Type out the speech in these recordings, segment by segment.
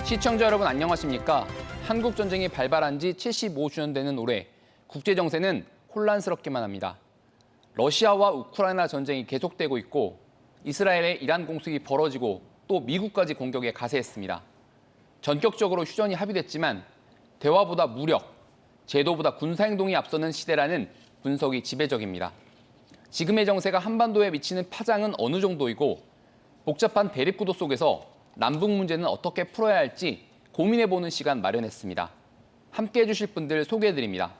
시청자 여러분 안녕하십니까? 한국 전쟁이 발발한 지 75주년 되는 올해 국제 정세는 혼란스럽기만 합니다. 러시아와 우크라이나 전쟁이 계속되고 있고 이스라엘의 이란 공습이 벌어지고 또 미국까지 공격에 가세했습니다. 전격적으로 휴전이 합의됐지만 대화보다 무력, 제도보다 군사행동이 앞서는 시대라는 분석이 지배적입니다. 지금의 정세가 한반도에 미치는 파장은 어느 정도이고 복잡한 대립구도 속에서 남북 문제는 어떻게 풀어야 할지 고민해보는 시간 마련했습니다. 함께해 주실 분들 소개해드립니다.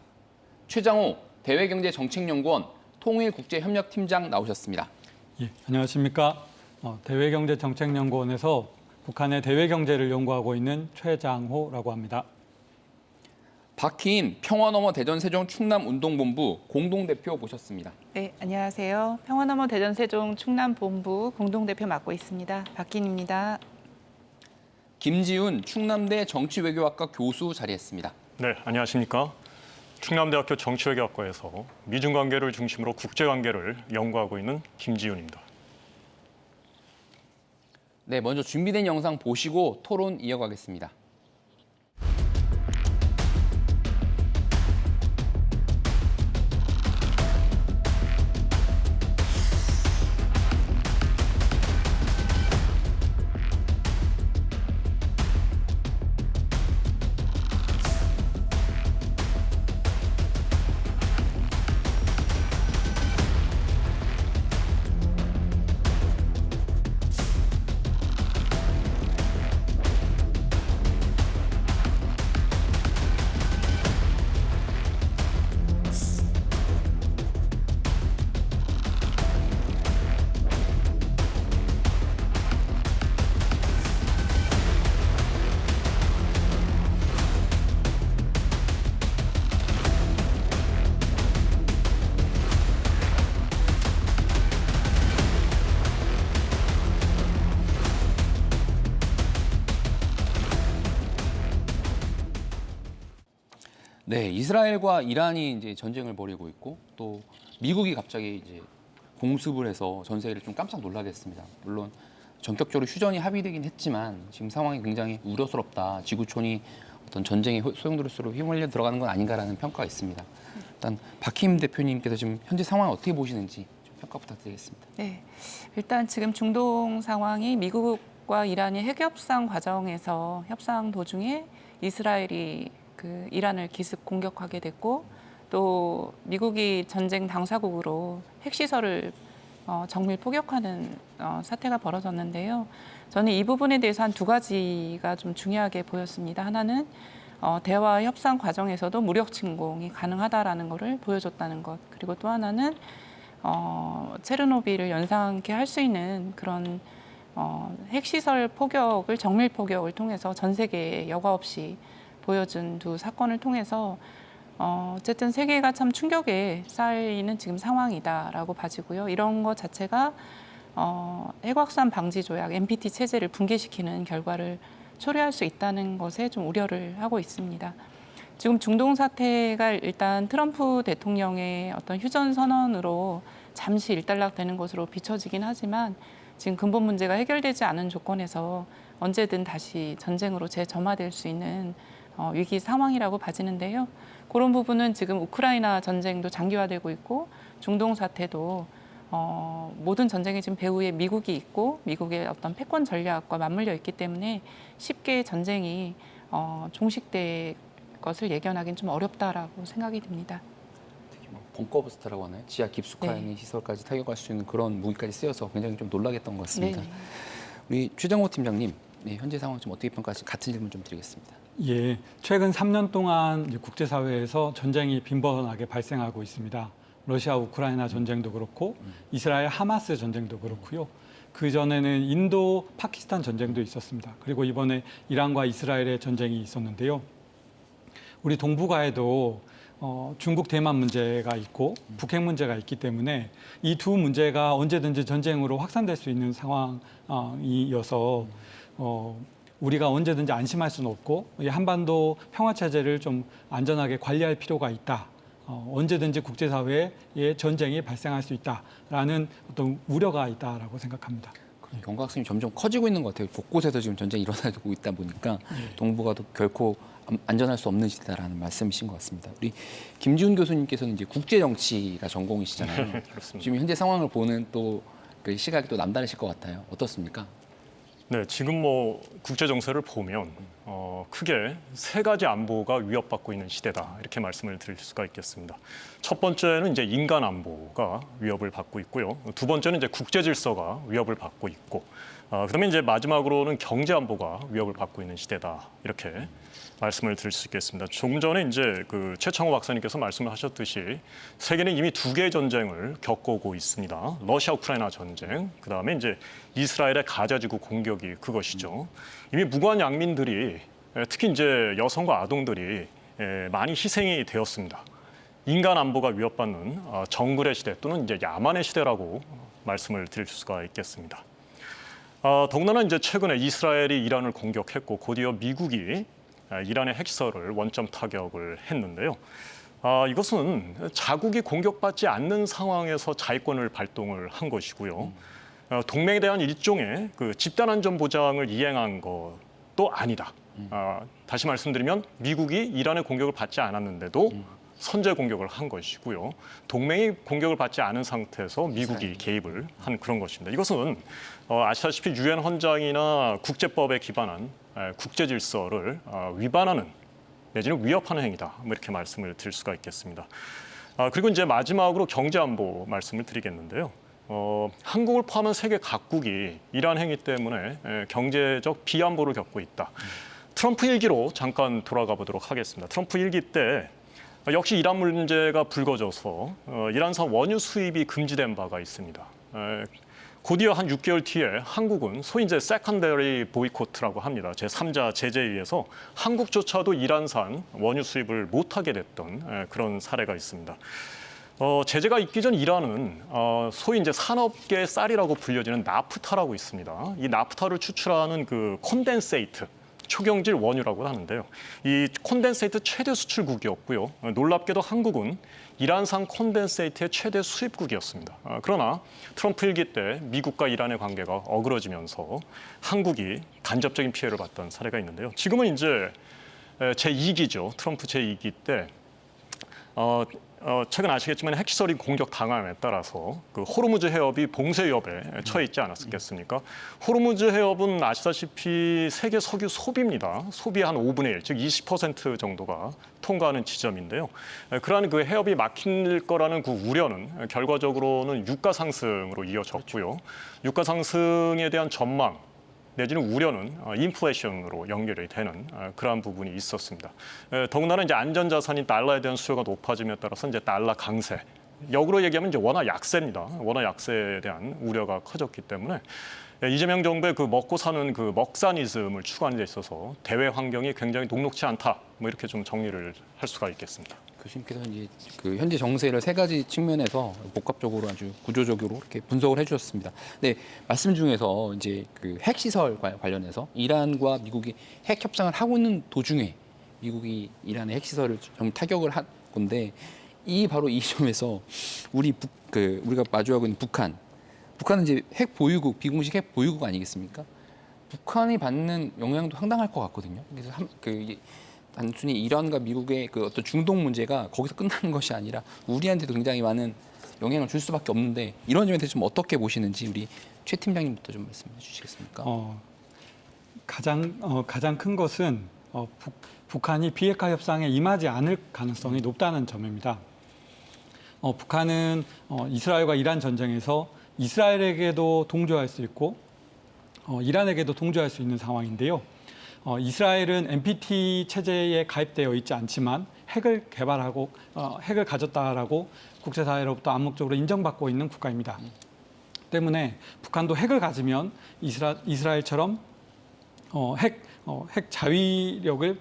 최장호 대외경제정책연구원 통일국제협력팀장 나오셨습니다. 예, 안녕하십니까. 대외경제정책연구원에서 북한의 대외경제를 연구하고 있는 최장호라고 합니다. 박희인 평화너머 대전세종 충남운동본부 공동대표 모셨습니다. 네, 안녕하세요. 평화너머 대전세종 충남본부 공동대표 맡고 있습니다. 박희인입니다. 김지훈 충남대 정치외교학과 교수 자리했습니다. 네, 안녕하십니까. 충남대학교 정치외교학과에서 미중 관계를 중심으로 국제 관계를 연구하고 있는 김지훈입니다. 네, 먼저 준비된 영상 보시고 토론 이어가겠습니다. 네, 이스라엘과 이란이 이제 전쟁을 벌이고 있고 또 미국이 갑자기 이제 공습을 해서 전 세계를 좀 깜짝 놀라게 했습니다. 물론 전격적으로 휴전이 합의되긴 했지만 지금 상황이 굉장히 우려스럽다. 지구촌이 어떤 전쟁의 소용돌이로 휘말려 들어가는 건 아닌가라는 평가가 있습니다. 일단 박희임 대표님께서 지금 현재 상황을 어떻게 보시는지 좀 평가 부탁드리겠습니다. 네, 일단 지금 중동 상황이 미국과 이란이 핵협상 과정에서 협상 도중에 이스라엘이 이란을 기습 공격하게 됐고 또 미국이 전쟁 당사국으로 핵시설을 정밀 포격하는 사태가 벌어졌는데요. 저는 이 부분에 대해서 한 두 가지가 좀 중요하게 보였습니다. 하나는 대화 협상 과정에서도 무력 침공이 가능하다라는 것을 보여줬다는 것. 그리고 또 하나는 체르노빌을 연상케 할 수 있는 그런 핵시설 포격을 정밀 포격을 통해서 전 세계에 여과 없이 보여준 두 사건을 통해서 어쨌든 세계가 참 충격에 쌓이는 지금 상황이다라고 봐지고요. 이런 것 자체가 핵확산 방지 조약 NPT 체제를 붕괴시키는 결과를 초래할 수 있다는 것에 좀 우려를 하고 있습니다. 지금 중동 사태가 일단 트럼프 대통령의 어떤 휴전 선언으로 잠시 일단락되는 것으로 비춰지긴 하지만 지금 근본 문제가 해결되지 않은 조건에서 언제든 다시 전쟁으로 재점화될 수 있는 위기 상황이라고 봐지는데요. 그런 부분은 지금 우크라이나 전쟁도 장기화되고 있고 중동 사태도 모든 전쟁의 지금 배후에 미국이 있고 미국의 어떤 패권 전략과 맞물려 있기 때문에 쉽게 전쟁이 종식될 것을 예견하기는 좀 어렵다라고 생각이 듭니다. 특히 뭐 벙커버스터라고 하나요? 지하 깊숙한 네. 시설까지 타격할 수 있는 그런 무기까지 쓰여서 굉장히 좀 놀라겠던 것 같습니다. 네. 우리 최장호 팀장님, 네, 현재 상황 좀 어떻게 평가하실지 같은 질문 좀 드리겠습니다. 예, 최근 3년 동안 국제사회에서 전쟁이 빈번하게 발생하고 있습니다. 러시아 우크라이나 전쟁도 그렇고 이스라엘 하마스 전쟁도 그렇고요. 그 전에는 인도 파키스탄 전쟁도 있었습니다. 그리고 이번에 이란과 이스라엘의 전쟁이 있었는데요. 우리 동북아에도 중국 대만 문제가 있고 북핵 문제가 있기 때문에 이 두 문제가 언제든지 전쟁으로 확산될 수 있는 상황이어서 우리가 언제든지 안심할 수는 없고 이 한반도 평화 체제를 좀 안전하게 관리할 필요가 있다. 언제든지 국제사회에 전쟁이 발생할 수 있다라는 어떤 우려가 있다라고 생각합니다. 경각심이 점점 커지고 있는 것 같아요. 곳곳에서 지금 전쟁이 일어나고 있다 보니까 동북아도 결코 안전할 수 없는 시대다라는 말씀이신 것 같습니다. 우리 김지훈 교수님께서는 이제 국제 정치가 전공이시잖아요. 그렇습니다. 지금 현재 상황을 보는 또 그 시각이 또 남다르실 것 같아요. 어떻습니까? 네, 지금 뭐 국제 정세를 보면 크게 세 가지 안보가 위협받고 있는 시대다 이렇게 말씀을 드릴 수가 있겠습니다. 첫 번째는 이제 인간 안보가 위협을 받고 있고요. 두 번째는 이제 국제 질서가 위협을 받고 있고, 그다음에 이제 마지막으로는 경제 안보가 위협을 받고 있는 시대다 이렇게 말씀을 드릴 수 있겠습니다. 조금 전에 이제 그 최창호 박사님께서 말씀을 하셨듯이 세계는 이미 두 개의 전쟁을 겪어오고 있습니다. 러시아 우크라이나 전쟁, 그다음에 이제 이스라엘의 가자지구 공격이 그것이죠. 이미 무고한 양민들이 특히 이제 여성과 아동들이 많이 희생이 되었습니다. 인간 안보가 위협받는 정글의 시대 또는 이제 야만의 시대라고 말씀을 드릴 수가 있겠습니다. 더군다나 이제 최근에 이스라엘이 이란을 공격했고 곧이어 미국이 이란의 핵시설을 원점 타격을 했는데요. 이것은 자국이 공격받지 않는 상황에서 자위권을 발동을 한 것이고요. 동맹에 대한 일종의 그 집단 안전 보장을 이행한 것도 아니다. 다시 말씀드리면 미국이 이란의 공격을 받지 않았는데도 선제 공격을 한 것이고요. 동맹이 공격을 받지 않은 상태에서 미국이 개입을 한 그런 것입니다. 이것은 아시다시피 유엔 헌장이나 국제법에 기반한 국제 질서를 위반하는 내지는 위협하는 행위다. 뭐 이렇게 말씀을 드릴 수가 있겠습니다. 그리고 이제 마지막으로 경제 안보 말씀을 드리겠는데요. 한국을 포함한 세계 각국이 이러한 행위 때문에 경제적 비안보를 겪고 있다. 트럼프 일기로 잠깐 돌아가 보도록 하겠습니다. 트럼프 일기 때 역시 이란 문제가 불거져서 이란산 원유 수입이 금지된 바가 있습니다. 곧이어 한 6개월 뒤에 한국은 소위 이제 세컨더리 보이콧이라고 합니다. 제3자 제재에 의해서 한국조차도 이란산 원유 수입을 못하게 됐던 그런 사례가 있습니다. 제재가 있기 전 이란은 소위 이제 산업계 쌀이라고 불려지는 나프타라고 있습니다. 이 나프타를 추출하는 그 콘덴세이트, 초경질 원유라고 하는데요. 이 콘덴세이트 최대 수출국이었고요. 놀랍게도 한국은 이란산 콘덴세이트의 최대 수입국이었습니다. 그러나 트럼프 일기 때 미국과 이란의 관계가 어그러지면서 한국이 간접적인 피해를 봤던 사례가 있는데요. 지금은 이제 제2기죠. 트럼프 제2기 때 최근 아시겠지만 핵시설이 공격당함에 따라서 그 호르무즈 해협이 봉쇄 위협에 처해 있지 않았겠습니까? 호르무즈 해협은 아시다시피 세계 석유 소비입니다. 소비 한 5분의 1, 즉 20% 정도가 통과하는 지점인데요. 그러한 그 해협이 막힐 거라는 그 우려는 결과적으로는 유가 상승으로 이어졌고요. 유가 상승에 대한 전망, 내지는 우려는 인플레이션으로 연결이 되는 그러한 부분이 있었습니다. 더군다나 이제 안전자산인 달러에 대한 수요가 높아짐에 따라서 이제 달러 강세, 역으로 얘기하면 이제 원화 약세입니다. 원화 약세에 대한 우려가 커졌기 때문에 이재명 정부의 그 먹고 사는 그 먹사니즘을 추구하는 데 있어서 대외 환경이 굉장히 녹록지 않다. 뭐 이렇게 좀 정리를 할 수가 있겠습니다. 교수님께서 이제 그 현재 정세를 세 가지 측면에서 복합적으로 아주 구조적으로 이렇게 분석을 해주셨습니다. 네, 말씀 중에서 이제 그 핵시설 관련해서 이란과 미국이 핵 협상을 하고 있는 도중에 미국이 이란의 핵시설을 좀 타격을 한 건데 바로 이 점에서 우리가 마주하고 있는 북한은 이제 핵 보유국, 비공식 핵 보유국 아니겠습니까? 북한이 받는 영향도 상당할 것 같거든요. 그래서 단순히 이란과 미국의 그 어떤 중동 문제가 거기서 끝나는 것이 아니라 우리한테도 굉장히 많은 영향을 줄 수밖에 없는데 이런 점에 대해서 좀 어떻게 보시는지 우리 최 팀장님부터 좀 말씀해 주시겠습니까? 가장 큰 것은 북한이 비핵화 협상에 임하지 않을 가능성이 높다는 점입니다. 북한은 이스라엘과 이란 전쟁에서 이스라엘에게도 동조할 수 있고 이란에게도 동조할 수 있는 상황인데요. 이스라엘은 NPT 체제에 가입되어 있지 않지만 핵을 개발하고 핵을 가졌다라고 국제사회로부터 암묵적으로 인정받고 있는 국가입니다. 때문에 북한도 핵을 가지면 이스라엘처럼 핵 자위력을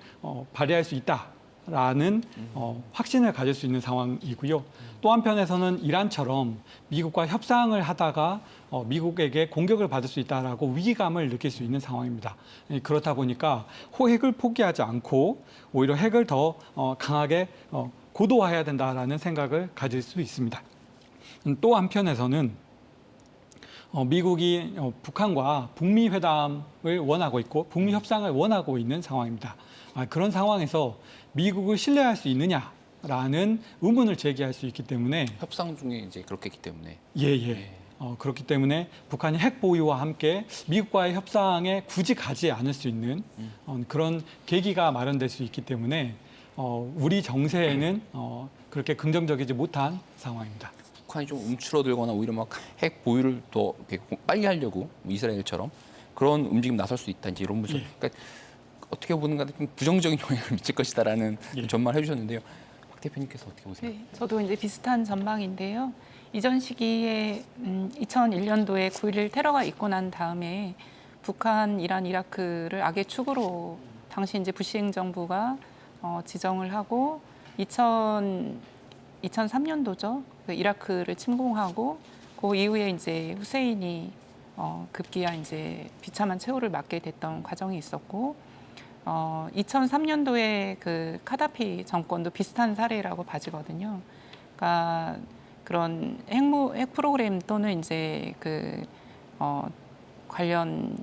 발휘할 수 있다라는 확신을 가질 수 있는 상황이고요. 또 한편에서는 이란처럼 미국과 협상을 하다가 미국에게 공격을 받을 수 있다라고 위기감을 느낄 수 있는 상황입니다. 그렇다 보니까 핵을 포기하지 않고 오히려 핵을 더 강하게 고도화해야 된다라는 생각을 가질 수 있습니다. 또 한편에서는 미국이 북한과 북미 회담을 원하고 있고 북미 협상을 원하고 있는 상황입니다. 그런 상황에서 미국을 신뢰할 수 있느냐라는 의문을 제기할 수 있기 때문에 협상 중에 이제 그렇게 했기 때문에 예. 그렇기 때문에 북한이 핵 보유와 함께 미국과의 협상에 굳이 가지 않을 수 있는 그런 계기가 마련될 수 있기 때문에 우리 정세에는 그렇게 긍정적이지 못한 상황입니다. 북한이 좀 움츠러들거나 오히려 막 핵 보유를 더 빨리 하려고 이스라엘처럼 그런 움직임 나설 수 있다 이제 이런 분석. 그러니까 어떻게 보는가 좀 부정적인 영향을 미칠 것이다라는 전망을 해주셨는데요. 박 대표님께서 어떻게 보세요? 네, 저도 이제 비슷한 전망인데요. 이전 시기에 2001년도에 9.11 테러가 있고 난 다음에 북한, 이란, 이라크를 악의 축으로 당시 이제 부시 행정부가 지정을 하고 2003년도죠. 그 이라크를 침공하고 그 이후에 이제 후세인이 급기야 이제 비참한 최후를 맞게 됐던 과정이 있었고 2003년도에 그 카다피 정권도 비슷한 사례라고 봐지거든요. 그러니까 그런 핵 프로그램 또는 이제 관련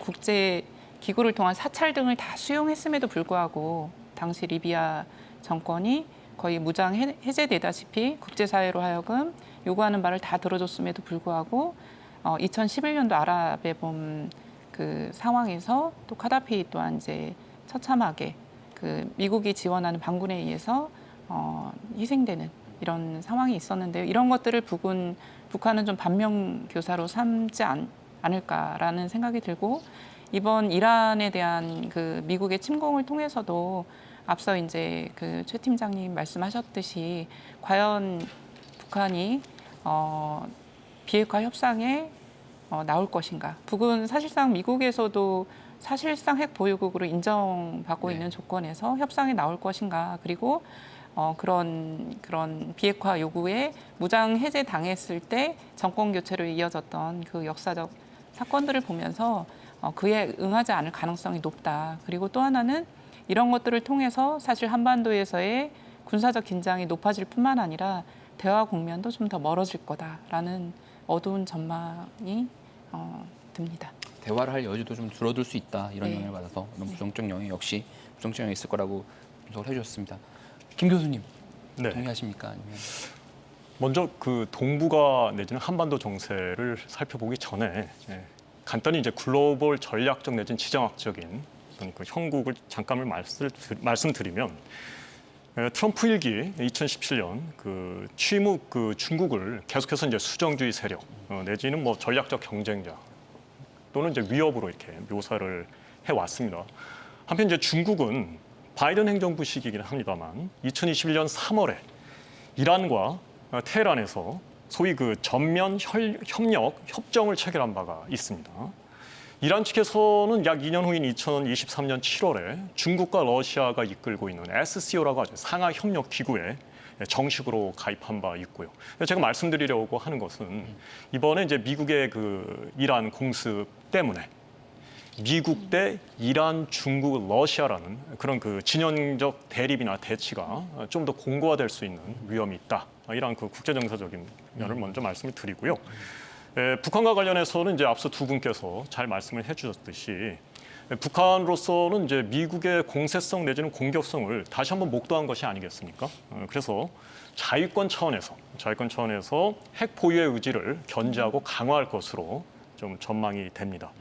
국제 기구를 통한 사찰 등을 다 수용했음에도 불구하고 당시 리비아 정권이 거의 무장 해제되다시피 국제사회로 하여금 요구하는 바를 다 들어줬음에도 불구하고 2011년도 아랍의 봄 그 상황에서 또 카다피 또한 이제 처참하게 그 미국이 지원하는 반군에 의해서 희생되는 이런 상황이 있었는데요. 이런 것들을 북한은 좀 반면교사로 삼지 않을까라는 생각이 들고 이번 이란에 대한 그 미국의 침공을 통해서도 앞서 이제 그 최 팀장님 말씀하셨듯이 과연 북한이 비핵화 협상에 나올 것인가? 북은 사실상 미국에서도 사실상 핵 보유국으로 인정받고 있는 조건에서 협상에 나올 것인가? 그리고 그런 비핵화 요구에 무장 해제 당했을 때 정권 교체로 이어졌던 그 역사적 사건들을 보면서 그에 응하지 않을 가능성이 높다. 그리고 또 하나는 이런 것들을 통해서 사실 한반도에서의 군사적 긴장이 높아질 뿐만 아니라 대화 국면도 좀 더 멀어질 거다라는 어두운 전망이 듭니다. 대화를 할 여지도 좀 줄어들 수 있다 이런 네. 영향을 받아서 이런 부정적 영향 역시 부정적 영향이 있을 거라고 분석을 해주셨습니다. 김 교수님 네. 동의하십니까? 아니면 먼저 그 동북아 내지는 한반도 정세를 살펴보기 전에 간단히 이제 글로벌 전략적 내지는 지정학적인 어떤 그 형국을 잠깐 말씀드리면 트럼프 일기 2017년 그 취임 후 그 중국을 계속해서 이제 수정주의 세력 내지는 뭐 전략적 경쟁자 또는 이제 위협으로 이렇게 묘사를 해왔습니다. 한편 이제 중국은 바이든 행정부 시기이긴 합니다만 2021년 3월에 이란과 테헤란에서 소위 그 전면 협력 협정을 체결한 바가 있습니다. 이란 측에서는 약 2년 후인 2023년 7월에 중국과 러시아가 이끌고 있는 SCO라고 하죠. 상하 협력 기구에 정식으로 가입한 바 있고요. 제가 말씀드리려고 하는 것은 이번에 이제 미국의 그 이란 공습 때문에 미국 대 이란, 중국, 러시아라는 그런 그 진영적 대립이나 대치가 좀 더 공고화될 수 있는 위험이 있다. 이런 그 국제정세적인 면을 먼저 말씀을 드리고요. 북한과 관련해서는 이제 앞서 두 분께서 잘 말씀을 해주셨듯이 북한으로서는 이제 미국의 공세성 내지는 공격성을 다시 한번 목도한 것이 아니겠습니까? 그래서 자위권 차원에서 핵 보유의 의지를 견제하고 강화할 것으로 좀 전망이 됩니다.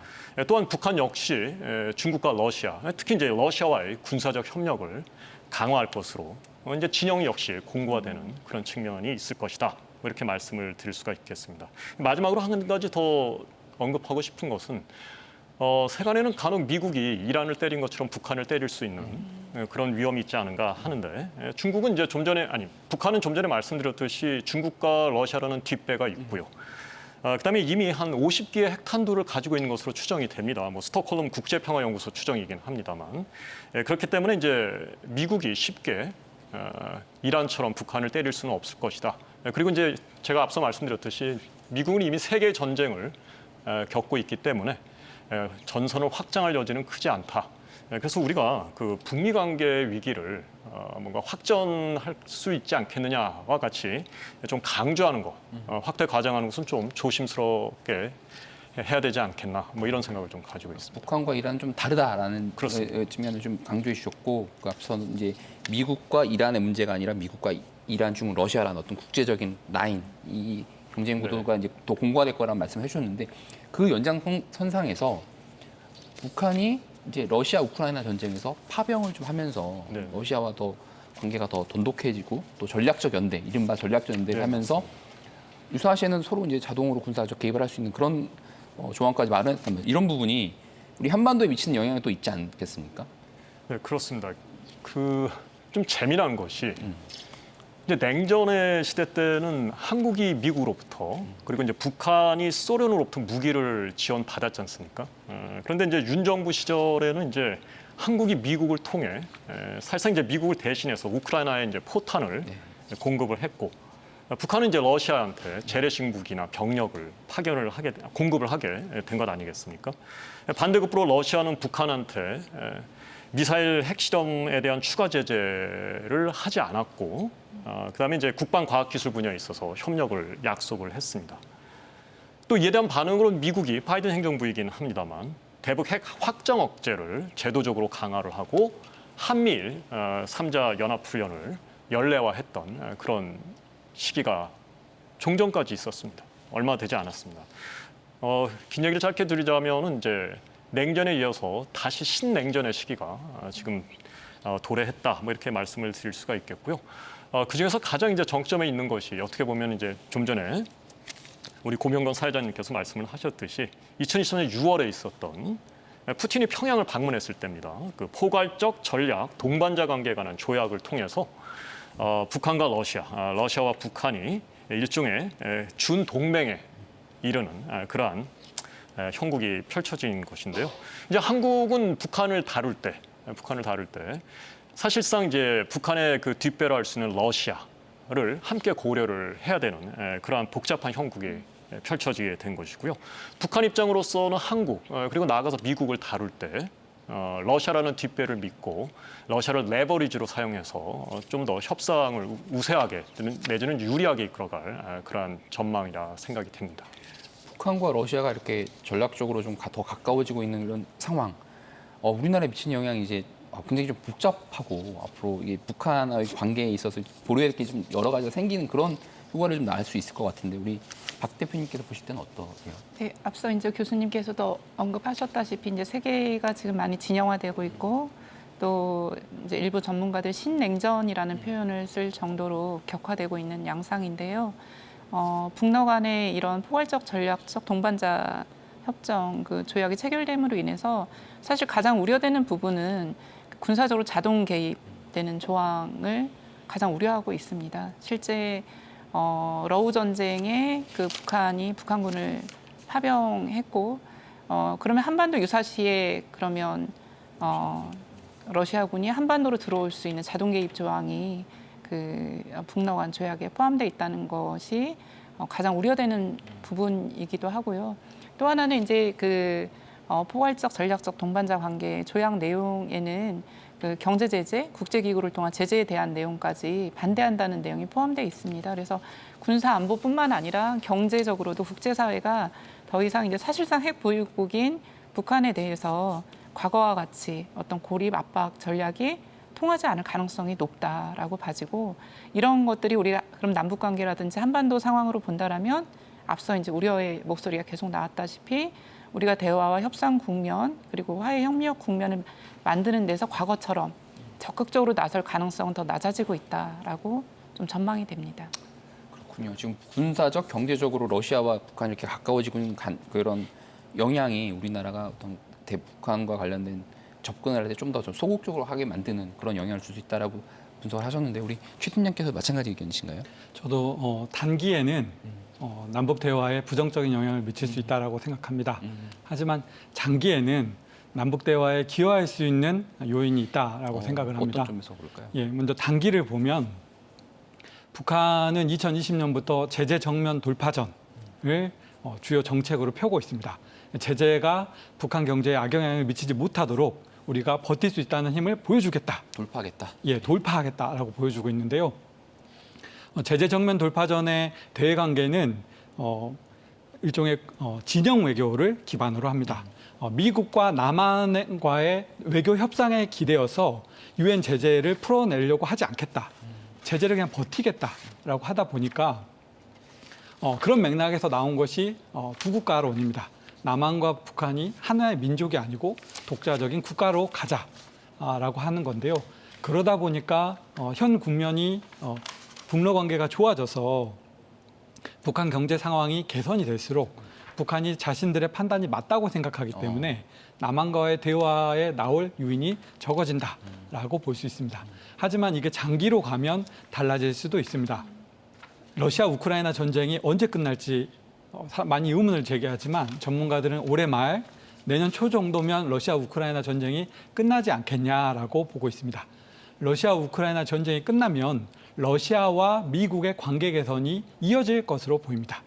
또한 북한 역시 중국과 러시아, 특히 이제 러시아와의 군사적 협력을 강화할 것으로 이제 진영이 역시 공고화되는 그런 측면이 있을 것이다. 이렇게 말씀을 드릴 수가 있겠습니다. 마지막으로 한 가지 더 언급하고 싶은 것은 세간에는 간혹 미국이 이란을 때린 것처럼 북한을 때릴 수 있는 그런 위험이 있지 않은가 하는데 중국은 이제 북한은 좀 전에 말씀드렸듯이 중국과 러시아라는 뒷배가 있고요. 그다음에 이미 한 50기의 핵탄두를 가지고 있는 것으로 추정이 됩니다. 뭐 스톡홀름 국제평화연구소 추정이긴 합니다만 그렇기 때문에 이제 미국이 쉽게 이란처럼 북한을 때릴 수는 없을 것이다. 그리고 이제 제가 앞서 말씀드렸듯이 미국은 이미 세계 전쟁을 겪고 있기 때문에 전선을 확장할 여지는 크지 않다. 그래서 우리가 그 북미 관계 위기를 뭔가 확전할 수 있지 않겠느냐와 같이 좀 강조하는 것, 확대 과장하는 것은 좀 조심스럽게 해야 되지 않겠나, 뭐 이런 생각을 좀 가지고 있습니다. 북한과 이란은 좀 다르다라는 그렇습니다. 측면을 좀 강조해 주셨고, 그 앞서 이제 미국과 이란의 문제가 아니라 미국과 이란, 중국, 러시아라는 어떤 국제적인 라인, 이 경쟁 구도가 이제 더 공고화될 거라는 말씀을 해주셨는데, 그 연장선상에서 북한이 이제 러시아 우크라이나 전쟁에서 파병을 좀 하면서 네. 러시아와 더 관계가 더 돈독해지고 또 전략적 연대, 이른바 전략적 연대를 네, 하면서 유사시에는 서로 이제 자동으로 군사적 개입을 할 수 있는 그런 조항까지 마련했다면, 이런 부분이 우리 한반도에 미치는 영향이 또 있지 않겠습니까? 네, 그렇습니다. 그 좀 재미난 것이 이제 냉전의 시대 때는 한국이 미국으로부터 그리고 이제 북한이 소련으로부터 무기를 지원받았지 않습니까? 그런데 이제 윤 정부 시절에는 이제 한국이 미국을 통해 사실상 이제 미국을 대신해서 우크라이나에 이제 포탄을 공급을 했고, 북한은 이제 러시아한테 재래식 무기나 병력을 공급을 하게 된 것 아니겠습니까? 반대급부로 러시아는 북한한테 미사일 핵실험에 대한 추가 제재를 하지 않았고, 그다음에 이제 국방과학기술 분야에 있어서 협력을 약속을 했습니다. 또 이에 대한 반응으로 미국이 바이든 행정부이긴 합니다만 대북 핵 확정 억제를 제도적으로 강화를 하고 한미일 3자 연합훈련을 연례화했던 그런 시기가 종전까지 있었습니다. 얼마 되지 않았습니다. 긴 얘기를 짧게 드리자면은 이제 냉전에 이어서 다시 신냉전의 시기가 지금 도래했다, 뭐 이렇게 말씀을 드릴 수가 있겠고요. 그 중에서 가장 이제 정점에 있는 것이 어떻게 보면 이제 좀 전에 우리 고명건 사회자님께서 말씀을 하셨듯이 2020년 6월에 있었던 푸틴이 평양을 방문했을 때입니다. 그 포괄적 전략 동반자 관계에 관한 조약을 통해서 북한과 러시아와 북한이 일종의 준 동맹에 이르는 그러한 형국이 펼쳐진 것인데요. 이제 한국은 북한을 다룰 때 사실상 이제 북한의 그 뒷배로 할 수 있는 러시아를 함께 고려를 해야 되는 그러한 복잡한 형국이 펼쳐지게 된 것이고요. 북한 입장으로서는 한국 그리고 나아가서 미국을 다룰 때 러시아라는 뒷배를 믿고 러시아를 레버리지로 사용해서 좀 더 협상을 우세하게 내지는 유리하게 이끌어갈 그러한 전망이라 생각이 됩니다. 북한과 러시아가 이렇게 전략적으로 좀 더 가까워지고 있는 이런 상황, 우리나라에 미치는 영향이 이제 굉장히 좀 복잡하고 앞으로 이게 북한과의 관계에 있어서 고려할 게 좀 여러 가지가 생기는 그런 효과를 좀 낳을 수 있을 것 같은데, 우리 박 대표님께서 보실 때는 어떠세요? 네, 앞서 이제 교수님께서도 언급하셨다시피 이제 세계가 지금 많이 진영화되고 있고, 또 이제 일부 전문가들 신냉전이라는 표현을 쓸 정도로 격화되고 있는 양상인데요. 북러 간의 이런 포괄적 전략적 동반자 협정 그 조약이 체결됨으로 인해서 사실 가장 우려되는 부분은 군사적으로 자동 개입되는 조항을 가장 우려하고 있습니다. 실제 러우 전쟁에 그 북한이 북한군을 파병했고, 그러면 한반도 유사시에 그러면 러시아군이 한반도로 들어올 수 있는 자동 개입 조항이 그 북러 간 조약에 포함되어 있다는 것이 가장 우려되는 부분이기도 하고요. 또 하나는 이제 그 포괄적 전략적 동반자 관계 조약 내용에는 그 경제 제재, 국제 기구를 통한 제재에 대한 내용까지 반대한다는 내용이 포함되어 있습니다. 그래서 군사 안보뿐만 아니라 경제적으로도 국제사회가 더 이상 이제 사실상 핵 보유국인 북한에 대해서 과거와 같이 어떤 고립 압박 전략이 통하지 않을 가능성이 높다라고 봐지고, 이런 것들이 우리가 그럼 남북 관계라든지 한반도 상황으로 본다라면 앞서 이제 우려의 목소리가 계속 나왔다시피 우리가 대화와 협상 국면 그리고 화해 협력 국면을 만드는 데서 과거처럼 적극적으로 나설 가능성은 더 낮아지고 있다라고 좀 전망이 됩니다. 그렇군요. 지금 군사적, 경제적으로 러시아와 북한이 이렇게 가까워지고 있는 그런 영향이 우리나라가 어떤 대북한과 관련된 접근을 할 때 좀 더 소극적으로 하게 만드는 그런 영향을 줄 수 있다라고 분석을 하셨는데, 우리 최 팀장께서 마찬가지 의견이신가요? 저도 단기에는 남북 대화에 부정적인 영향을 미칠 수 있다라고 생각합니다. 하지만 장기에는 남북 대화에 기여할 수 있는 요인이 있다라고 생각을 합니다. 어떤 점에서 그럴까요? 예, 먼저 단기를 보면 북한은 2020년부터 제재 정면 돌파전을 주요 정책으로 펴고 있습니다. 제재가 북한 경제에 악영향을 미치지 못하도록 우리가 버틸 수 있다는 힘을 보여주겠다. 돌파하겠다. 예, 돌파하겠다라고 보여주고 있는데요. 제재 정면 돌파 전의 대외 관계는 일종의 진영 외교를 기반으로 합니다. 미국과 남한과의 외교 협상에 기대어서 유엔 제재를 풀어내려고 하지 않겠다. 제재를 그냥 버티겠다라고 하다 보니까 그런 맥락에서 나온 것이 두 국가론입니다. 남한과 북한이 하나의 민족이 아니고 독자적인 국가로 가자라고 하는 건데요. 그러다 보니까 현 국면이 북러 관계가 좋아져서 북한 경제 상황이 개선이 될수록 북한이 자신들의 판단이 맞다고 생각하기 때문에 남한과의 대화에 나올 유인이 적어진다라고 볼 수 있습니다. 하지만 이게 장기로 가면 달라질 수도 있습니다. 러시아 우크라이나 전쟁이 언제 끝날지 많이 의문을 제기하지만 전문가들은 올해 말 내년 초 정도면 러시아 우크라이나 전쟁이 끝나지 않겠냐라고 보고 있습니다. 러시아 우크라이나 전쟁이 끝나면 러시아와 미국의 관계 개선이 이어질 것으로 보입니다.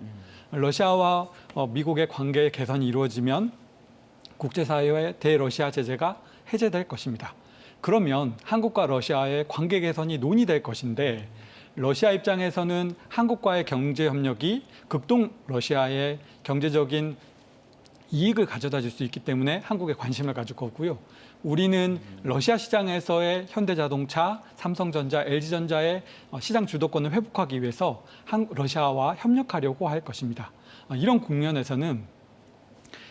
러시아와 미국의 관계 개선이 이루어지면 국제사회의 대러시아 제재가 해제될 것입니다. 그러면 한국과 러시아의 관계 개선이 논의될 것인데 러시아 입장에서는 한국과의 경제 협력이 극동 러시아의 경제적인 이익을 가져다 줄 수 있기 때문에 한국에 관심을 가질 거고요. 우리는 러시아 시장에서의 현대자동차, 삼성전자, LG전자의 시장 주도권을 회복하기 위해서 러시아와 협력하려고 할 것입니다. 이런 국면에서는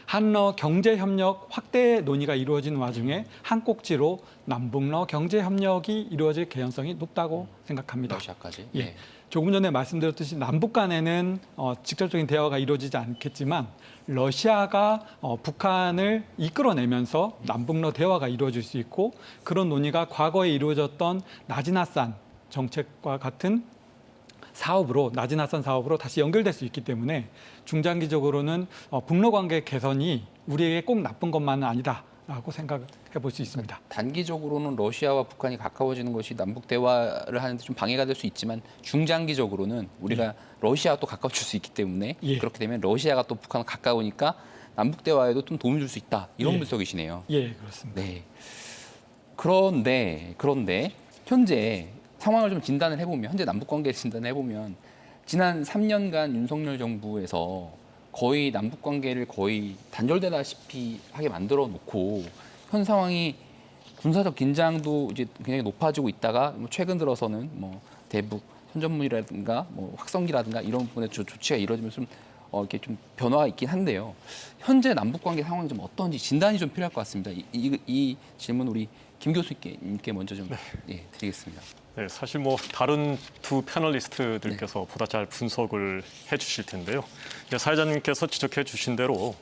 한러 경제협력 확대 논의가 이루어진 와중에 한 꼭지로 남북러 경제협력이 이루어질 개연성이 높다고 생각합니다. 러시아까지. 예. 조금 전에 말씀드렸듯이 남북 간에는 직접적인 대화가 이루어지지 않겠지만 러시아가 북한을 이끌어내면서 남북러 대화가 이루어질 수 있고 그런 논의가 과거에 이루어졌던 나지나산 정책과 같은 사업으로 나지나산 사업으로 다시 연결될 수 있기 때문에 중장기적으로는 북러 관계 개선이 우리에게 꼭 나쁜 것만은 아니다라고 생각해 볼 수 있습니다. 단기적으로는 러시아와 북한이 가까워지는 것이 남북 대화를 하는데 좀 방해가 될 수 있지만 중장기적으로는 우리가 러시아와 또 가까워질 수 있기 때문에 그렇게 되면 러시아가 또 북한과 가까우니까 남북 대화에도 좀 도움을 줄 수 있다 이런 분석이시네요. 예, 그렇습니다. 네. 그런데 현재 상황을 좀 진단을 해보면 현재 남북 관계를 진단을 해보면 지난 3년간 윤석열 정부에서 거의 남북 관계를 거의 단절되다시피 하게 만들어 놓고 현 상황이 군사적 긴장도 이제 굉장히 높아지고 있다가 최근 들어서는 뭐 대북 선전문이라든가 뭐 확성기라든가 이런 부분에 조치가 이루어지면서 좀 이렇게 좀 변화가 있긴 한데요. 현재 남북 관계 상황이 좀 어떤지 진단이 좀 필요할 것 같습니다. 이 질문 우리 김 교수님께 먼저 좀 드리겠습니다. 네, 사실 뭐 다른 두 패널리스트들께서 보다 잘 분석을 해주실 텐데요. 사회자님께서 지적해 주신 대로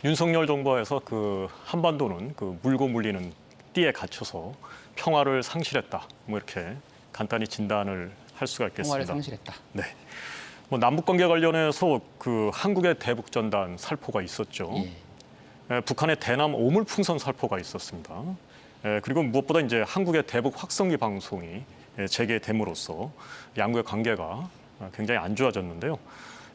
윤석열 정부에서 그 한반도는 그 물고 물리는 띠에 갇혀서 평화를 상실했다. 뭐 이렇게 간단히 진단을 할 수가 있겠습니다. 평화를 상실했다. 네. 뭐 남북 관계 관련해서 그 한국의 대북 전단 살포가 있었죠. 북한의 대남 오물풍선 살포가 있었습니다. 그리고 무엇보다 이제 한국의 대북 확성기 방송이 재개됨으로써 양국의 관계가 굉장히 안 좋아졌는데요.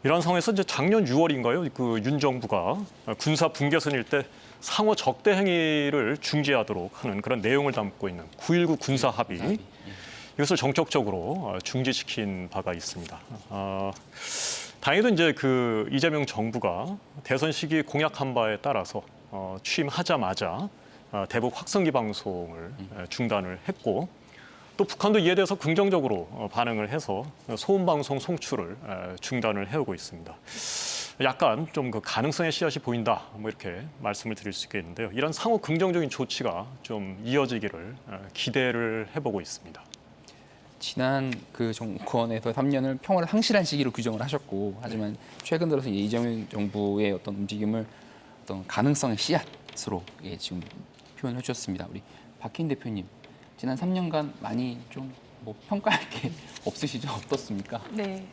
이런 상황에서 이제 작년 6월인가요? 그 윤 정부가 군사 분계선일 때 상호 적대 행위를 중지하도록 하는 그런 내용을 담고 있는 9.19 군사 합의. 이것을 정적적으로 중지시킨 바가 있습니다. 다행히도 이제 그 이재명 정부가 대선 시기 공약한 바에 따라서 취임하자마자 대북 확성기 방송을 중단을 했고 또 북한도 이에 대해서 긍정적으로 반응을 해서 소음 방송 송출을 중단을 해오고 있습니다. 약간 좀 그 가능성의 씨앗이 보인다, 뭐 이렇게 말씀을 드릴 수 있겠는데요. 이런 상호 긍정적인 조치가 좀 이어지기를 기대를 해보고 있습니다. 지난 그 정권에서 3년을 평화를 상실한 시기로 규정을 하셨고 하지만 최근 들어서 이재명 정부의 어떤 움직임을 어떤 가능성의 씨앗으로 지금 표현을 해주셨습니다. 우리 박희인 대표님, 지난 3년간 많이 좀 뭐 평가할 게 없으시죠? 어떻습니까? 네.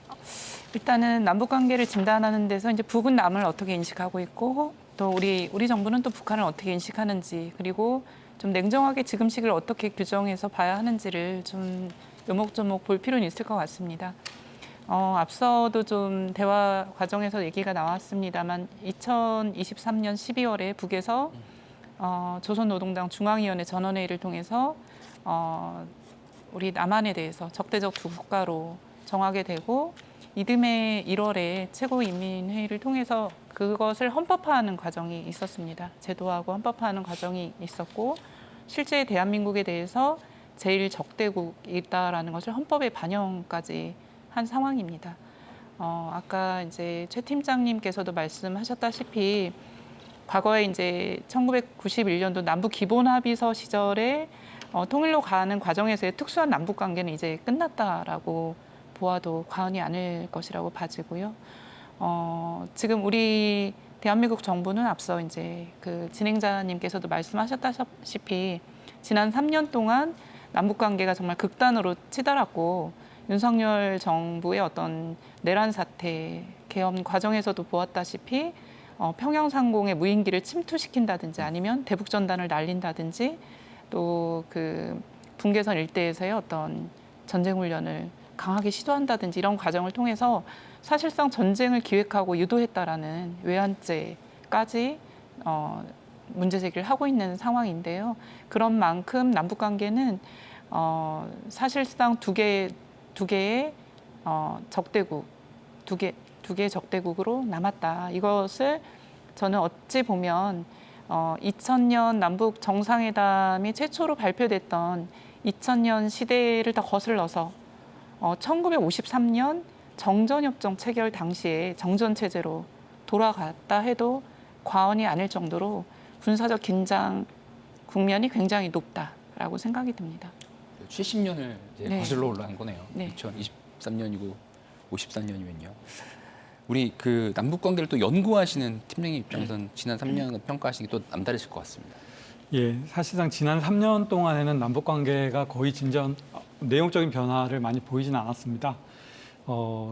일단은 남북 관계를 진단하는 데서 이제 북은 남을 어떻게 인식하고 있고 또 우리 정부는 또 북한을 어떻게 인식하는지 그리고 좀 냉정하게 지금 시기를 어떻게 규정해서 봐야 하는지를 좀 요목조목 볼 필요는 있을 것 같습니다. 앞서도 좀 대화 과정에서 얘기가 나왔습니다만 2023년 12월에 북에서 조선노동당 중앙위원회 전원회의를 통해서 우리 남한에 대해서 적대적 두 국가로 정하게 되고 이듬해 1월에 최고인민회의를 통해서 그것을 헌법화하는 과정이 있었습니다. 제도화하고 헌법화하는 과정이 있었고 실제 대한민국에 대해서 제일 적대국이다라는 것을 헌법에 반영까지 한 상황입니다. 아까 이제 최 팀장님께서도 말씀하셨다시피 과거에 이제 1991년도 남북 기본합의서 시절에 통일로 가는 과정에서의 특수한 남북 관계는 이제 끝났다라고 보아도 과언이 아닐 것이라고 봐지고요. 지금 우리 대한민국 정부는 앞서 이제 그 진행자님께서도 말씀하셨다시피 지난 3년 동안 남북 관계가 정말 극단으로 치달았고 윤석열 정부의 어떤 내란 사태 계엄 과정에서도 보았다시피 평양 상공의 무인기를 침투시킨다든지 아니면 대북 전단을 날린다든지 또 그 분계선 일대에서의 어떤 전쟁 훈련을 강하게 시도한다든지 이런 과정을 통해서 사실상 전쟁을 기획하고 유도했다라는 외환죄까지 문제 제기를 하고 있는 상황인데요. 그런 만큼 남북 관계는 사실상 두 개의 적대국, 두 개의 적대국으로 남았다. 이것을 저는 어찌 보면 2000년 남북 정상회담이 최초로 발표됐던 2000년 시대를 더 거슬러서 1953년 정전협정 체결 당시에 정전체제로 돌아갔다 해도 과언이 아닐 정도로 군사적 긴장 국면이 굉장히 높다라고 생각이 듭니다. 70년을 이제 네. 거슬러 올라간 거네요. 네. 2023년이고 54년이면요. 우리 그 남북 관계를 또 연구하시는 팀장님 입장에서는 지난 3년을 평가하시는 게 또 남다르실 것 같습니다. 예, 사실상 지난 3년 동안에는 남북 관계가 거의 내용적인 변화를 많이 보이지는 않았습니다.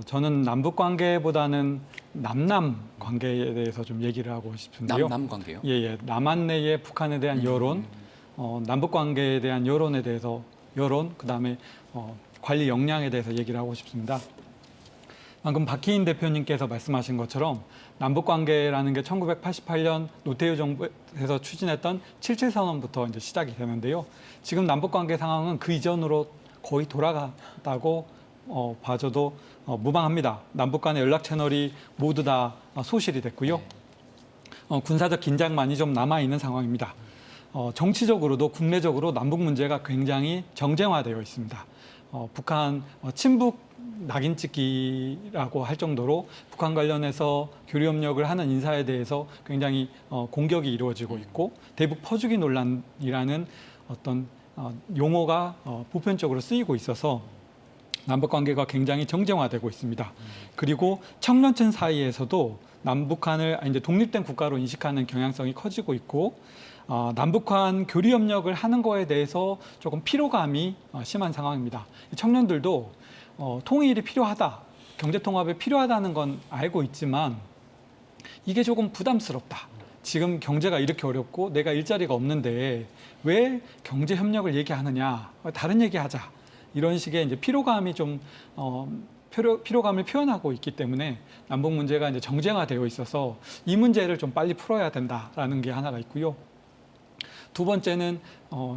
저는 남북 관계보다는 남남 관계에 대해서 좀 얘기를 하고 싶은데요. 남남 관계요? 예. 남한 내의 북한에 대한 여론, 남북 관계에 대한 여론에 대해서 그다음에 관리 역량에 대해서 얘기를 하고 싶습니다. 방금 박희인 대표님께서 말씀하신 것처럼 남북 관계라는 게 1988년 노태우 정부에서 추진했던 77선언부터 이제 시작이 되는데요. 지금 남북 관계 상황은 그 이전으로 거의 돌아갔다고 봐줘도 무방합니다. 남북 간의 연락 채널이 모두 다 소실이 됐고요. 군사적 긴장만이 좀 남아 있는 상황입니다. 정치적으로도 국내적으로 남북 문제가 굉장히 정쟁화되어 있습니다. 북한 친북 낙인 찍기라고 할 정도로 북한 관련해서 교류 협력을 하는 인사에 대해서 굉장히 공격이 이루어지고 있고 대북 퍼주기 논란이라는 어떤 용어가 보편적으로 쓰이고 있어서 남북 관계가 굉장히 정쟁화되고 있습니다. 그리고 청년층 사이에서도 남북한을 이제 독립된 국가로 인식하는 경향성이 커지고 있고 남북한 교류 협력을 하는 거에 대해서 조금 피로감이 심한 상황입니다. 청년들도 통일이 필요하다, 경제 통합이 필요하다는 건 알고 있지만 이게 조금 부담스럽다. 지금 경제가 이렇게 어렵고 내가 일자리가 없는데 왜 경제 협력을 얘기하느냐? 다른 얘기하자. 이런 식의 이제 피로감이 좀 피로감을 표현하고 있기 때문에 남북 문제가 이제 정쟁화되어 있어서 이 문제를 좀 빨리 풀어야 된다라는 게 하나가 있고요. 두 번째는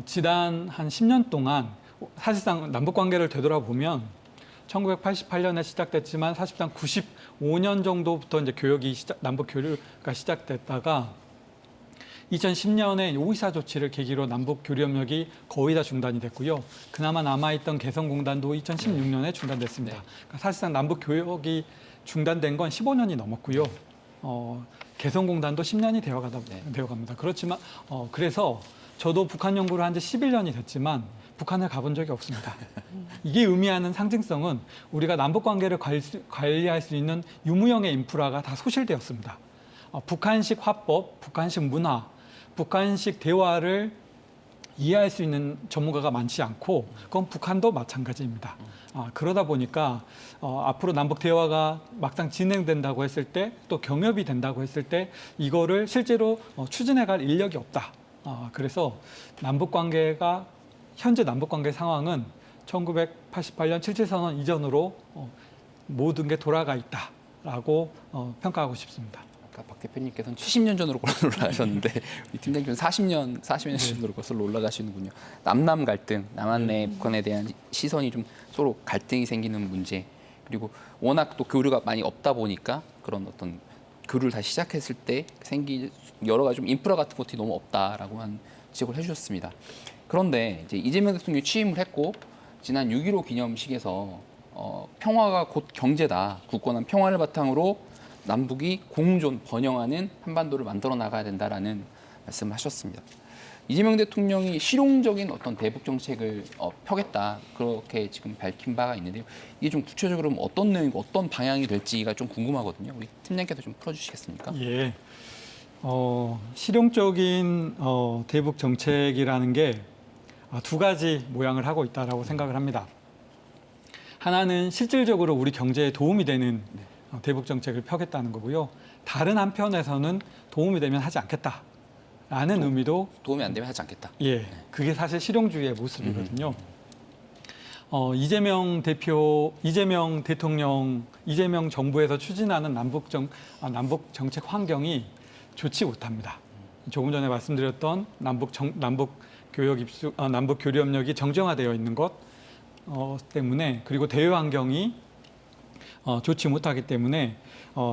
지난 한 10년 동안 사실상 남북 관계를 되돌아보면 1988년에 시작됐지만 사실상 95년 정도부터 이제 남북 교류가 시작됐다가 2010년에 오이사 조치를 계기로 남북 교류 협력이 거의 다 중단이 됐고요. 그나마 남아있던 개성공단도 2016년에 중단됐습니다. 그러니까 사실상 남북 교역이 중단된 건 15년이 넘었고요. 개성공단도 10년이 되어갑니다. 그렇지만 그래서 저도 북한 연구를 한 지 11년이 됐지만 북한을 가본 적이 없습니다. 이게 의미하는 상징성은 우리가 남북 관계를 관리할 수 있는 유무형의 인프라가 다 소실되었습니다. 북한식 화법, 북한식 문화, 북한식 대화를 이해할 수 있는 전문가가 많지 않고 그건 북한도 마찬가지입니다. 그러다 보니까 앞으로 남북 대화가 막상 진행된다고 했을 때 또 경협이 된다고 했을 때 이거를 실제로 추진해갈 인력이 없다. 그래서 현재 남북 관계 상황은 1988년 77선언 이전으로 모든 게 돌아가 있다라고 평가하고 싶습니다. 박 대표님께서는 70년 전으로 올라가셨는데 우리 팀장님은 40년 전으로 거슬러 올라가시는군요. 남남 갈등, 남한 내 북한에 대한 시선이 좀 서로 갈등이 생기는 문제, 그리고 워낙 또 교류가 많이 없다 보니까 그런 어떤 교류를 다시 시작했을 때 생긴 여러 가지 좀 인프라 같은 것들이 너무 없다라고 한 지적을 해주셨습니다. 그런데 이제 이재명 대통령이 취임을 했고 지난 6.15 기념식에서 평화가 곧 경제다, 굳건한 평화를 바탕으로 남북이 공존, 번영하는 한반도를 만들어 나가야 된다라는 말씀을 하셨습니다. 이재명 대통령이 실용적인 어떤 대북 정책을 펴겠다, 그렇게 지금 밝힌 바가 있는데요. 이게 좀 구체적으로 어떤 내용이고 어떤 방향이 될지가 좀 궁금하거든요. 우리 팀장님께서 좀 풀어주시겠습니까? 예. 실용적인 대북 정책이라는 게 두 가지 모양을 하고 있다라고 생각을 합니다. 하나는 실질적으로 우리 경제에 도움이 되는 대북 정책을 펴겠다는 거고요. 다른 한편에서는 도움이 되면 하지 않겠다라는 의미도 도움이 안 되면 하지 않겠다. 예, 그게 사실 실용주의의 모습이거든요. 이재명 대통령, 이재명 정부에서 추진하는 남북 정책 환경이 좋지 못합니다. 조금 전에 말씀드렸던 남북 교류 협력이 정정화되어 있는 것 때문에, 그리고 대외 환경이 좋지 못하기 때문에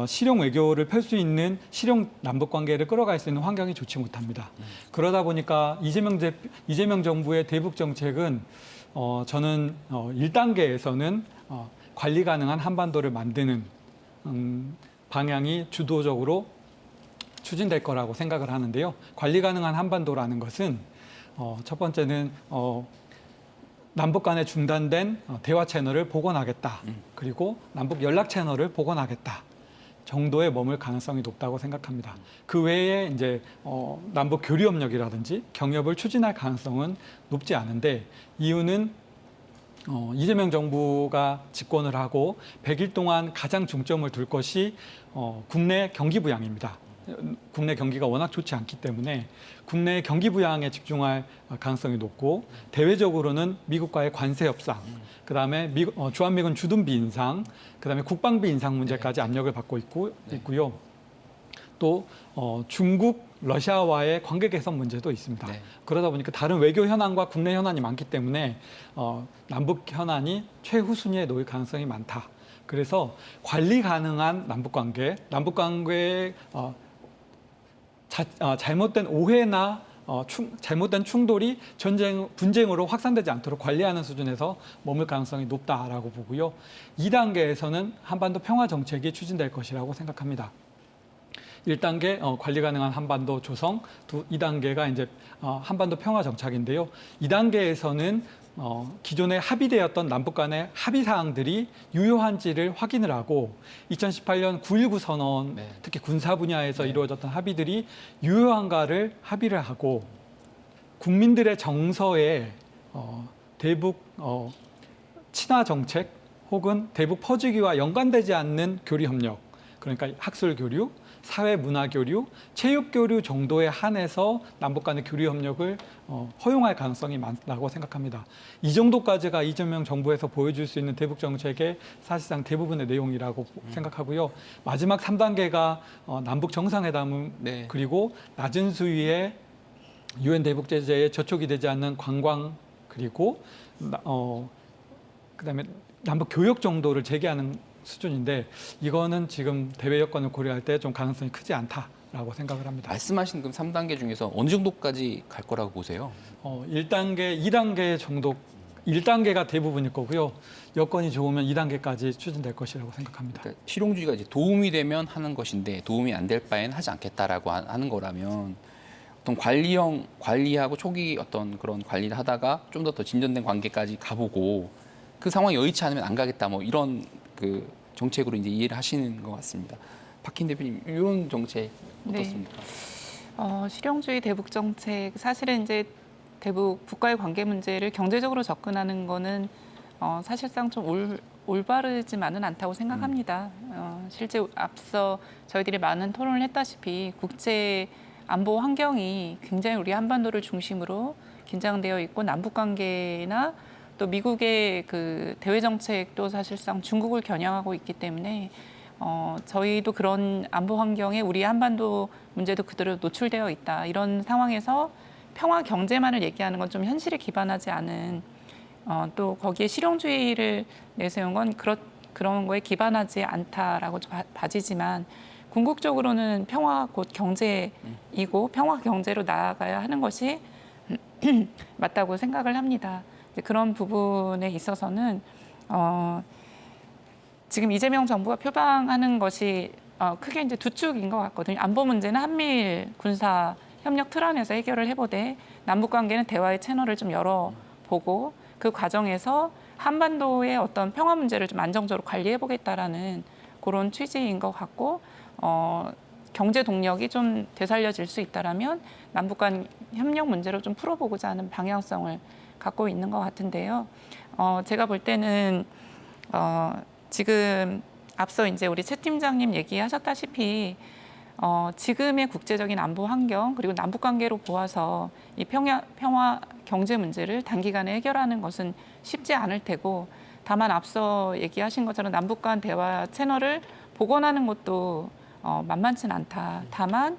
실용 외교를 펼 수 있는, 실용 남북 관계를 끌어갈 수 있는 환경이 좋지 못합니다. 그러다 보니까 이재명 정부의 대북 정책은 저는 1단계에서는 관리 가능한 한반도를 만드는 방향이 주도적으로 추진될 거라고 생각을 하는데요. 관리 가능한 한반도라는 것은 첫 번째는 남북 간에 중단된 대화 채널을 복원하겠다. 그리고 남북 연락 채널을 복원하겠다 정도에 머물 가능성이 높다고 생각합니다. 그 외에 이제 남북 교류 협력이라든지 경협을 추진할 가능성은 높지 않은데, 이유는 이재명 정부가 집권을 하고 100일 동안 가장 중점을 둘 것이 국내 경기 부양입니다. 국내 경기가 워낙 좋지 않기 때문에 국내 경기 부양에 집중할 가능성이 높고, 대외적으로는 미국과의 관세 협상, 그다음에 주한미군 주둔비 인상, 그다음에 국방비 인상 문제까지 압력을 받고 있고요. 또 중국, 러시아와의 관계 개선 문제도 있습니다. 네. 그러다 보니까 다른 외교 현안과 국내 현안이 많기 때문에 남북 현안이 최후순위에 놓일 가능성이 많다. 그래서 관리 가능한 남북 관계의 잘못된 오해나 잘못된 충돌이 분쟁으로 확산되지 않도록 관리하는 수준에서 머물 가능성이 높다라고 보고요. 2단계에서는 한반도 평화 정책이 추진될 것이라고 생각합니다. 1단계 관리 가능한 한반도 조성, 2단계가 이제 한반도 평화 정착인데요. 2단계에서는 기존에 합의되었던 남북 간의 합의 사항들이 유효한지를 확인을 하고, 2018년 9.19 선언, 네. 특히 군사 분야에서 이루어졌던 합의들이 유효한가를 합의를 하고, 국민들의 정서에 대북 친화 정책 혹은 대북 퍼주기와 연관되지 않는 교류 협력, 그러니까 학술 교류, 사회 문화 교류, 체육 교류 정도에 한해서 남북 간의 교류 협력을 허용할 가능성이 많다고 생각합니다. 이 정도까지가 이재명 정부에서 보여줄 수 있는 대북 정책의 사실상 대부분의 내용이라고 생각하고요. 마지막 3단계가 남북 정상회담, 네. 그리고 낮은 수위의 유엔 대북 제재에 저촉이 되지 않는 관광, 그리고 그다음에 남북 교역 정도를 제기하는 수준인데, 이거는 지금 대외 여건을 고려할 때 좀 가능성이 크지 않다라고 생각을 합니다. 말씀하신 그 3단계 중에서 어느 정도까지 갈 거라고 보세요? 1단계, 2단계 정도, 1단계가 대부분일 거고요. 여건이 좋으면 2단계까지 추진될 것이라고 생각합니다. 그러니까 실용주의가 이제 도움이 되면 하는 것인데 도움이 안 될 바에는 하지 않겠다라고 하는 거라면, 어떤 관리하고 초기 어떤 그런 관리를 하다가 좀 더 진전된 관계까지 가보고 그 상황이 여의치 않으면 안 가겠다, 뭐 이런 그 정책으로 이제 이해를 하시는 것 같습니다. 박힌 대표님, 이런 정책 어떻습니까? 실용주의 대북 정책, 사실은 이제 대북 북과의 관계 문제를 경제적으로 접근하는 거는 사실상 좀 올바르지만은 않다고 생각합니다. 실제 앞서 저희들이 많은 토론을 했다시피 국제 안보 환경이 굉장히 우리 한반도를 중심으로 긴장되어 있고, 남북 관계나 또 미국의 그 대외 정책도 사실상 중국을 겨냥하고 있기 때문에 저희도 그런 안보 환경에 우리 한반도 문제도 그대로 노출되어 있다. 이런 상황에서 평화 경제만을 얘기하는 건 좀 현실에 기반하지 않은 또 거기에 실용주의를 내세운 건 그런 거에 기반하지 않다라고 봐지지만 궁극적으로는 평화 곧 경제이고 평화 경제로 나아가야 하는 것이 맞다고 생각을 합니다. 그런 부분에 있어서는 지금 이재명 정부가 표방하는 것이 크게 이제 두 축인 것 같거든요. 안보 문제는 한미일 군사 협력 틀 안에서 해결을 해보되 남북 관계는 대화의 채널을 좀 열어보고 그 과정에서 한반도의 어떤 평화 문제를 좀 안정적으로 관리해보겠다라는 그런 취지인 것 같고 경제 동력이 좀 되살려질 수 있다라면 남북 간 협력 문제를 좀 풀어보고자 하는 방향성을 갖고 있는 것 같은데요. 제가 볼 때는 지금 앞서 이제 우리 최 팀장님 얘기하셨다시피 지금의 국제적인 안보 환경 그리고 남북 관계로 보아서 이 평화 경제 문제를 단기간에 해결하는 것은 쉽지 않을 테고 다만 앞서 얘기하신 것처럼 남북 간 대화 채널을 복원하는 것도 만만치는 않다. 다만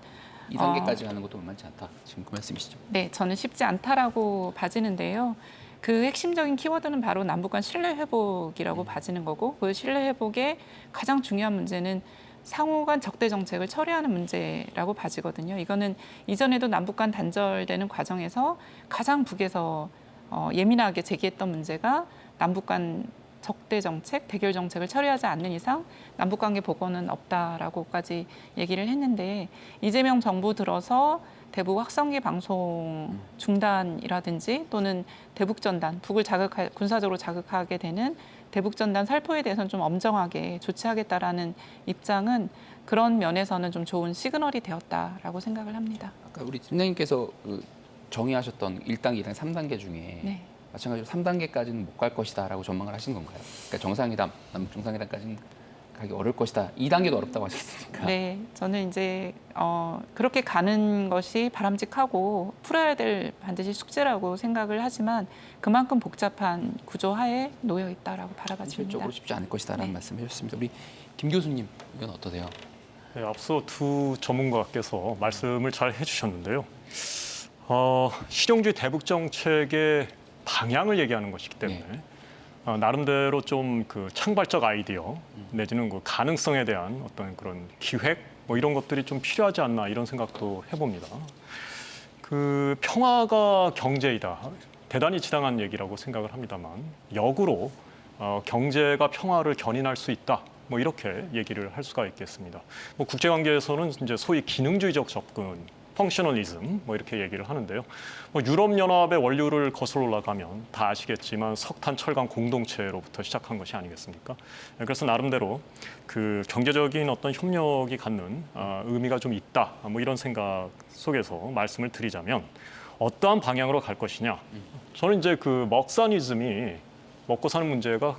2단계까지 가는 것도 만만치 않다. 지금 그 말씀이시죠? 네, 저는 쉽지 않다라고 봐지는데요. 그 핵심적인 키워드는 바로 남북 간 신뢰 회복이라고 봐지는 거고 그 신뢰 회복의 가장 중요한 문제는 상호 간 적대 정책을 처리하는 문제라고 봐지거든요. 이거는 이전에도 남북 간 단절되는 과정에서 가장 북에서 예민하게 제기했던 문제가 남북 간 적대 정책, 대결 정책을 처리하지 않는 이상 남북 관계 복원은 없다라고까지 얘기를 했는데 이재명 정부 들어서 대북 확성기 방송 중단이라든지 또는 대북 전단, 북을 군사적으로 자극하게 되는 대북 전단 살포에 대해서는 좀 엄정하게 조치하겠다라는 입장은 그런 면에서는 좀 좋은 시그널이 되었다라고 생각을 합니다. 아까 우리 팀장님께서 정의하셨던 1단계, 2단계, 3단계 중에 네. 마찬가지로 3단계까지는 못 갈 것이다라고 전망을 하신 건가요? 그러니까 정상회담, 남북 정상회담까지는 가기 어려울 것이다. 2단계도 어렵다고 하셨으니까. 네, 저는 이제 그렇게 가는 것이 바람직하고 풀어야 될 반드시 숙제라고 생각을 하지만 그만큼 복잡한 구조 하에 놓여 있다라고 바라봐집니다. 현실적으로 쉽지 않을 것이다라는 네. 말씀을 해주셨습니다. 우리 김 교수님 이건 어떠세요? 네, 앞서 두 전문가께서 말씀을 잘 해주셨는데요. 실용주의 대북 정책의 방향을 얘기하는 것이기 때문에 나름대로 좀 그 창발적 아이디어 내지는 그 가능성에 대한 어떤 그런 기획 뭐 이런 것들이 좀 필요하지 않나 이런 생각도 해봅니다. 그 평화가 경제이다. 대단히 지당한 얘기라고 생각을 합니다만 역으로 경제가 평화를 견인할 수 있다. 뭐 이렇게 얘기를 할 수가 있겠습니다. 뭐 국제관계에서는 이제 소위 기능주의적 접근, 펑셔널리즘 뭐 이렇게 얘기를 하는데요. 뭐 유럽연합의 원류를 거슬러 올라가면 다 아시겠지만 석탄, 철강 공동체로부터 시작한 것이 아니겠습니까? 그래서 나름대로 그 경제적인 어떤 협력이 갖는 의미가 좀 있다. 뭐 이런 생각 속에서 말씀을 드리자면 어떠한 방향으로 갈 것이냐? 저는 이제 그 먹사니즘이 먹고 사는 문제가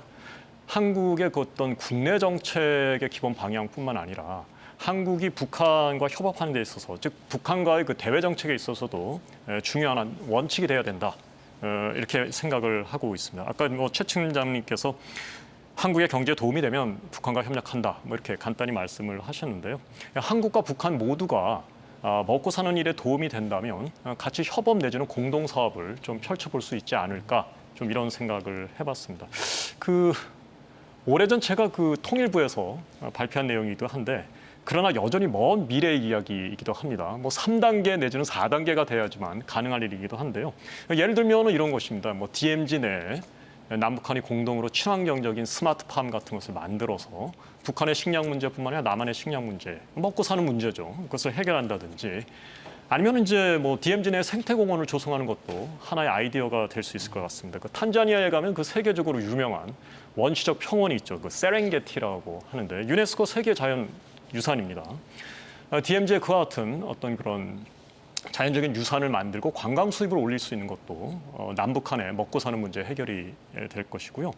한국의 그 어떤 국내 정책의 기본 방향뿐만 아니라 한국이 북한과 협업하는 데 있어서, 즉 북한과의 그 대외 정책에 있어서도 중요한 원칙이 돼야 된다. 이렇게 생각을 하고 있습니다. 아까 뭐 최 팀장님께서 한국의 경제에 도움이 되면 북한과 협력한다. 뭐 이렇게 간단히 말씀을 하셨는데요. 한국과 북한 모두가 먹고 사는 일에 도움이 된다면 같이 협업 내지는 공동 사업을 좀 펼쳐볼 수 있지 않을까. 좀 이런 생각을 해봤습니다. 오래전 제가 그 통일부에서 발표한 내용이기도 한데. 그러나 여전히 먼 미래의 이야기이기도 합니다. 뭐 3단계 내지는 4단계가 돼야지만 가능할 일이기도 한데요. 예를 들면 이런 것입니다. 뭐 DMZ 내에 남북한이 공동으로 친환경적인 스마트팜 같은 것을 만들어서 북한의 식량 문제뿐만 아니라 남한의 식량 문제, 먹고 사는 문제죠. 그것을 해결한다든지 아니면 이제 뭐 DMZ 내 생태공원을 조성하는 것도 하나의 아이디어가 될 수 있을 것 같습니다. 그 탄자니아에 가면 그 세계적으로 유명한 원시적 평원이 있죠. 그 세렝게티라고 하는데 유네스코 세계 자연 유산입니다. DMZ에 그와 같은 어떤 그런 자연적인 유산을 만들고 관광 수입을 올릴 수 있는 것도 남북 간의 먹고 사는 문제 해결이 될 것이고요.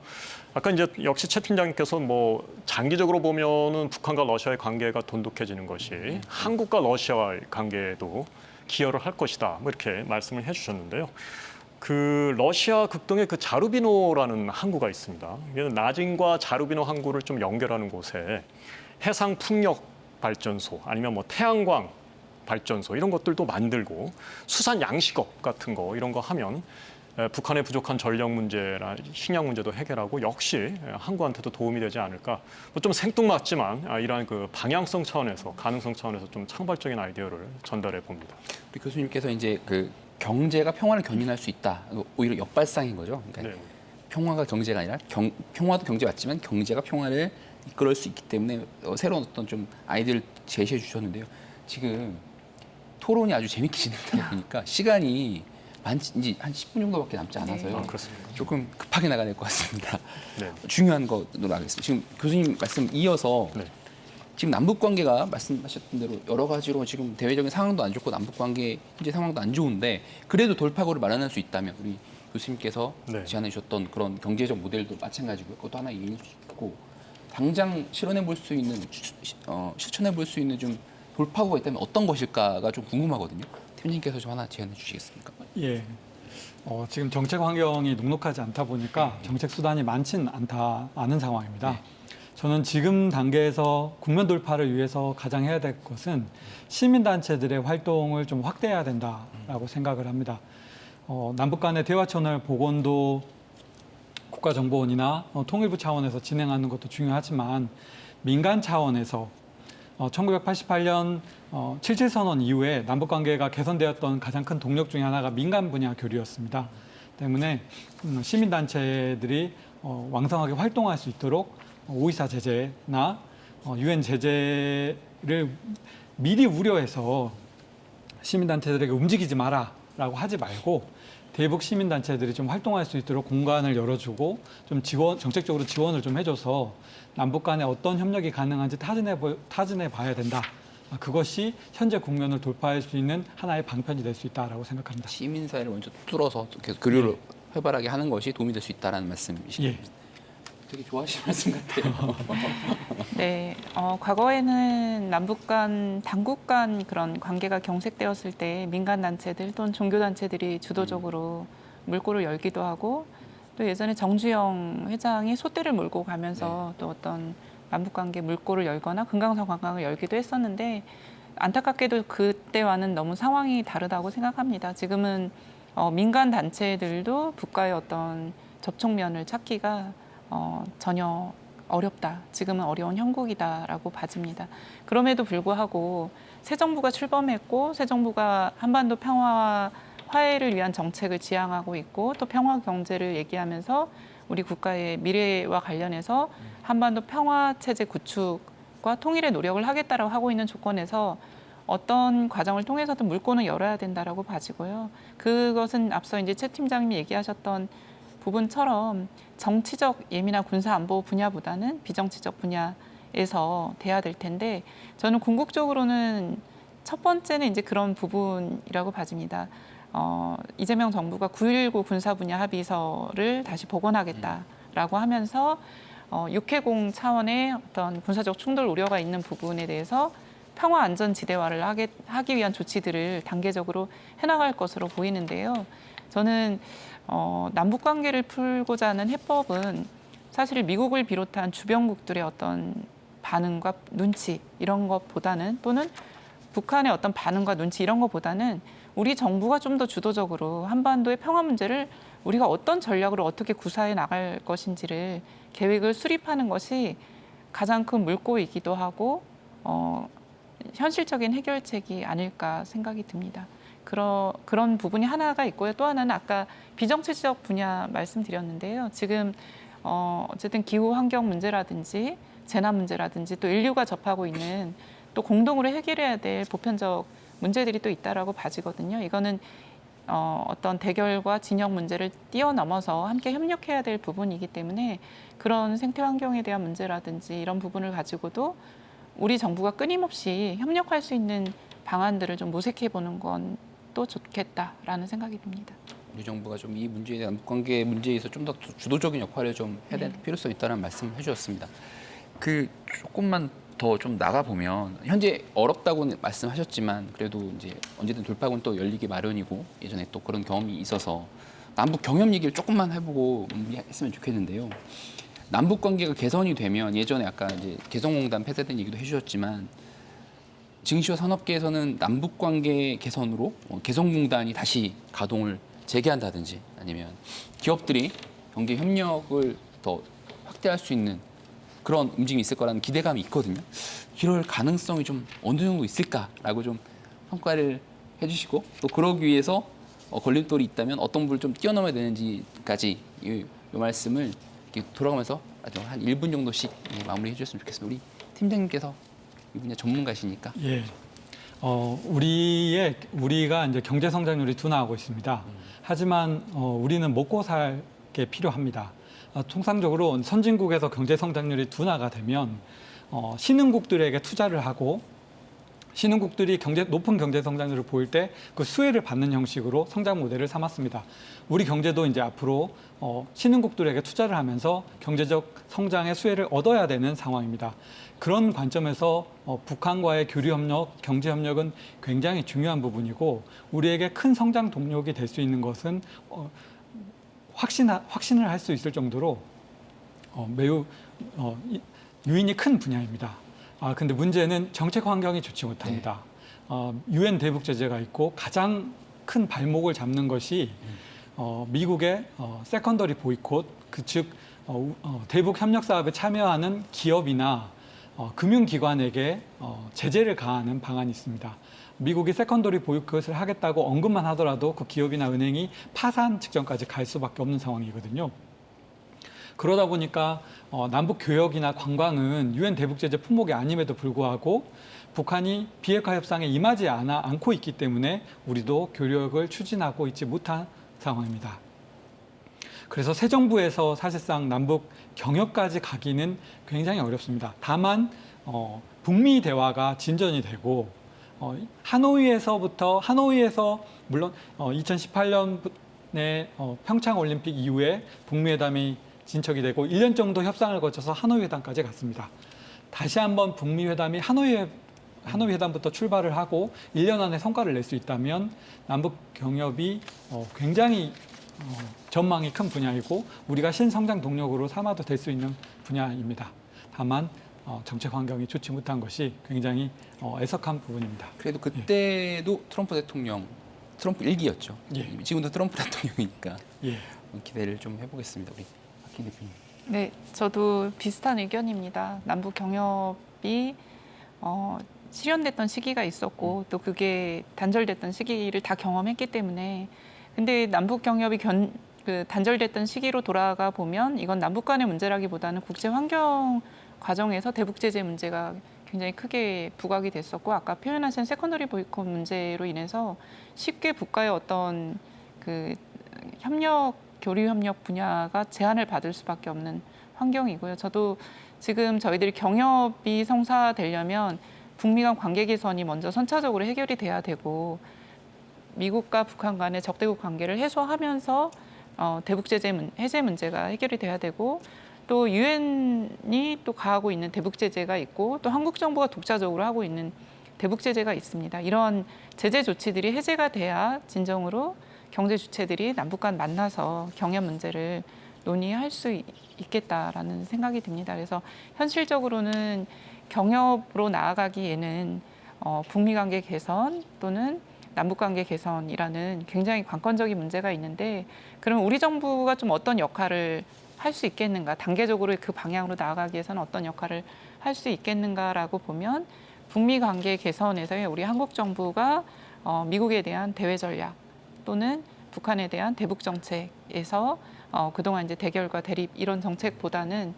아까 이제 역시 최 팀장님께서 뭐 장기적으로 보면은 북한과 러시아의 관계가 돈독해지는 것이 한국과 러시아와의 관계에도 기여를 할 것이다. 뭐 이렇게 말씀을 해주셨는데요. 그 러시아 극동에 그 자루비노라는 항구가 있습니다. 이게 나진과 자루비노 항구를 좀 연결하는 곳에 해상 풍력 발전소 아니면 뭐 태양광 발전소 이런 것들도 만들고 수산 양식업 같은 거 이런 거 하면 북한의 부족한 전력 문제나 식량 문제도 해결하고 역시 한국한테도 도움이 되지 않을까. 좀 생뚱맞지만 이러한 그 방향성 차원에서 가능성 차원에서 좀 창발적인 아이디어를 전달해 봅니다. 우리 교수님께서 이제 그 경제가 평화를 견인할 수 있다. 오히려 역발상인 거죠. 그러니까 네. 평화가 경제가 아니라 평화도 경제 맞지만 경제가 평화를 이끌을 수 있기 때문에 새로운 어떤 좀 아이디어를 제시해 주셨는데요. 지금 토론이 아주 재밌게 진행되다 보니까 시간이 이제 한 10분 정도밖에 남지 않아서요. 그렇습니다. 조금 급하게 나가야 될 것 같습니다. 네. 중요한 것으로 나가겠습니다. 지금 교수님 말씀 이어서 네. 지금 남북 관계가 말씀하셨던 대로 여러 가지로 지금 대외적인 상황도 안 좋고 남북 관계 현재 상황도 안 좋은데 그래도 돌파구를 마련할 수 있다면 우리 교수님께서 네. 제안해 주셨던 그런 경제적 모델도 마찬가지고요. 그것도 하나 이해할 수 있고 당장 실현해 볼 수 있는 실천해 볼 수 있는 좀 돌파구가 있다면 어떤 것일까가 좀 궁금하거든요. 팀장님께서 좀 하나 제안해 주시겠습니까? 예. 지금 정책 환경이 녹록하지 않다 보니까 정책 수단이 많지는 않은 상황입니다. 네. 저는 지금 단계에서 국면 돌파를 위해서 가장 해야 될 것은 시민단체들의 활동을 좀 확대해야 된다라고 생각을 합니다. 남북 간의 대화 채널 복원도 국가정보원이나 통일부 차원에서 진행하는 것도 중요하지만 민간 차원에서 1988년 77선언 이후에 남북관계가 개선되었던 가장 큰 동력 중에 하나가 민간 분야 교류였습니다. 때문에 시민단체들이 왕성하게 활동할 수 있도록 524 제재나 UN 제재를 미리 우려해서 시민단체들에게 움직이지 마라라고 하지 말고 대북 시민단체들이 좀 활동할 수 있도록 공간을 열어주고 좀 정책적으로 지원을 좀 해줘서 남북 간에 어떤 협력이 가능한지 타진해 봐야 된다. 그것이 현재 국면을 돌파할 수 있는 하나의 방편이 될 수 있다라고 생각합니다. 시민사회를 먼저 뚫어서 계속 교류를 활발하게 하는 것이 도움이 될 수 있다라는 말씀이십니다. 예. 되게 좋아하시는 말씀 같아요. 네, 과거에는 남북 간, 당국 간 그런 관계가 경색되었을 때 민간 단체들 또는 종교 단체들이 주도적으로 물꼬를 열기도 하고 또 예전에 정주영 회장이 소떼를 몰고 가면서 또 어떤 남북 관계 물꼬를 열거나 금강산 관광을 열기도 했었는데 안타깝게도 그때와는 너무 상황이 다르다고 생각합니다. 지금은 민간 단체들도 북과의 어떤 접촉면을 찾기가 전혀 어렵다. 지금은 어려운 형국이다라고 봐집니다. 그럼에도 불구하고 새 정부가 출범했고 새 정부가 한반도 평화와 화해를 위한 정책을 지향하고 있고 또 평화 경제를 얘기하면서 우리 국가의 미래와 관련해서 한반도 평화 체제 구축과 통일의 노력을 하겠다라고 하고 있는 조건에서 어떤 과정을 통해서든 물꼬는 열어야 된다라고 봐지고요. 그것은 앞서 이제 최 팀장님이 얘기하셨던 부분처럼 정치적 예민한 군사 안보 분야보다는 비정치적 분야에서 돼야 될 텐데 저는 궁극적으로는 첫 번째는 이제 그런 부분이라고 봐집니다. 이재명 정부가 9.19 군사 분야 합의서를 다시 복원하겠다라고 하면서 육해공 차원의 어떤 군사적 충돌 우려가 있는 부분에 대해서 평화 안전 지대화를 하기 위한 조치들을 단계적으로 해나갈 것으로 보이는데요. 저는 남북 관계를 풀고자 하는 해법은 사실 미국을 비롯한 주변국들의 어떤 반응과 눈치 이런 것보다는 또는 북한의 어떤 반응과 눈치 이런 것보다는 우리 정부가 좀 더 주도적으로 한반도의 평화 문제를 우리가 어떤 전략으로 어떻게 구사해 나갈 것인지를 계획을 수립하는 것이 가장 큰 물꼬이기도 하고 현실적인 해결책이 아닐까 생각이 듭니다. 그런 부분이 하나가 있고요. 또 하나는 아까 비정치적 분야 말씀드렸는데요. 지금 어쨌든 기후 환경 문제라든지 재난 문제라든지 또 인류가 접하고 있는 또 공동으로 해결해야 될 보편적 문제들이 또 있다라고 봐지거든요. 이거는 어떤 대결과 진영 문제를 뛰어넘어서 함께 협력해야 될 부분이기 때문에 그런 생태 환경에 대한 문제라든지 이런 부분을 가지고도 우리 정부가 끊임없이 협력할 수 있는 방안들을 좀 모색해 보는 건 또 좋겠다라는 생각이 듭니다. 우리 정부가 좀 이 문제에 대한 관계 문제에서 좀 더 주도적인 역할을 좀 해야 될 필요성이 있다는 말씀을 해주셨습니다. 그 조금만 더 좀 나가 보면 현재 어렵다고 말씀하셨지만 그래도 이제 언제든 돌파구는 또 열리기 마련이고 예전에 또 그런 경험이 있어서 남북 경협 얘기를 조금만 해보고 했으면 좋겠는데요. 남북 관계가 개선이 되면 예전에 아까 이제 개성공단 폐쇄된 얘기도 해주셨지만 증시와 산업계에서는 남북 관계 개선으로 개성공단이 다시 가동을 재개한다든지 아니면 기업들이 경제 협력을 더 확대할 수 있는 그런 움직임이 있을 거라는 기대감이 있거든요. 이럴 가능성이 좀 어느 정도 있을까라고 좀 평가를 해주시고 또 그러기 위해서 걸림돌이 있다면 어떤 부분을 좀 뛰어넘어야 되는지까지 이 말씀을 이렇게 돌아가면서 아주 한 1분 정도씩 마무리해 주셨으면 좋겠습니다. 우리 팀장님께서 이 분야 전문가시니까. 예. 우리가 이제 경제 성장률이 둔화하고 있습니다. 하지만 우리는 먹고 살 게 필요합니다. 통상적으로 선진국에서 경제 성장률이 둔화가 되면 신흥국들에게 투자를 하고 신흥국들이 높은 경제 성장률을 보일 때 그 수혜를 받는 형식으로 성장 모델을 삼았습니다. 우리 경제도 이제 앞으로 신흥국들에게 투자를 하면서 경제적 성장의 수혜를 얻어야 되는 상황입니다. 그런 관점에서 북한과의 교류 협력, 경제 협력은 굉장히 중요한 부분이고 우리에게 큰 성장 동력이 될 수 있는 것은 확신을 할 수 있을 정도로 매우 유인이 큰 분야입니다. 근데 문제는 정책 환경이 좋지 못합니다. 유엔 대북 제재가 있고 가장 큰 발목을 잡는 것이 미국의 세컨더리 보이콧, 즉 대북 협력 사업에 참여하는 기업이나 금융기관에게 제재를 가하는 방안이 있습니다. 미국이 세컨더리 보이콧을 하겠다고 언급만 하더라도 그 기업이나 은행이 파산 직전까지 갈 수밖에 없는 상황이거든요. 그러다 보니까 남북 교역이나 관광은 유엔 대북 제재 품목이 아님에도 불구하고 북한이 비핵화 협상에 임하지 않고 있기 때문에 우리도 교역을 추진하고 있지 못한 상황입니다. 그래서 새 정부에서 사실상 남북 경협까지 가기는 굉장히 어렵습니다. 다만 북미 대화가 진전이 되고 하노이에서 물론 2018년에 평창 올림픽 이후에 북미 회담이 진척이 되고 1년 정도 협상을 거쳐서 하노이 회담까지 갔습니다. 다시 한번 북미 회담이 하노이 회담부터 출발을 하고 1년 안에 성과를 낼 수 있다면 남북 경협이 굉장히 전망이 큰 분야이고 우리가 신성장 동력으로 삼아도 될 수 있는 분야입니다. 다만 정책 환경이 좋지 못한 것이 굉장히 애석한 부분입니다. 그래도 그때도 트럼프 대통령, 트럼프 1기였죠. 예. 지금도 트럼프 대통령이니까 예. 기대를 좀 해보겠습니다. 우리 박희 대표님. 네, 저도 비슷한 의견입니다. 남북 경협이 실현됐던 시기가 있었고 또 그게 단절됐던 시기를 다 경험했기 때문에 근데 남북 경협이 단절됐던 시기로 돌아가 보면 이건 남북 간의 문제라기보다는 국제 환경 과정에서 대북 제재 문제가 굉장히 크게 부각이 됐었고 아까 표현하신 세컨더리 보이콧 문제로 인해서 쉽게 북과의 어떤 그 교류 협력 분야가 제한을 받을 수밖에 없는 환경이고요. 저도 지금 저희들이 경협이 성사되려면 북미 간 관계 개선이 먼저 선차적으로 해결이 돼야 되고 미국과 북한 간의 적대국 관계를 해소하면서 대북 제재 해제 문제가 해결이 돼야 되고 또 유엔이 또 가하고 있는 대북 제재가 있고 또 한국 정부가 독자적으로 하고 있는 대북 제재가 있습니다. 이런 제재 조치들이 해제가 돼야 진정으로 경제 주체들이 남북 간 만나서 경협 문제를 논의할 수 있겠다라는 생각이 듭니다. 그래서 현실적으로는 경협으로 나아가기에는 북미 관계 개선 또는 남북 관계 개선이라는 굉장히 관건적인 문제가 있는데 그러면 우리 정부가 좀 어떤 역할을 할 수 있겠는가, 단계적으로 그 방향으로 나아가기 위해서는 어떤 역할을 할 수 있겠는가라고 보면 북미 관계 개선에서의 우리 한국 정부가 미국에 대한 대외 전략 또는 북한에 대한 대북 정책에서 그동안 이제 대결과 대립 이런 정책보다는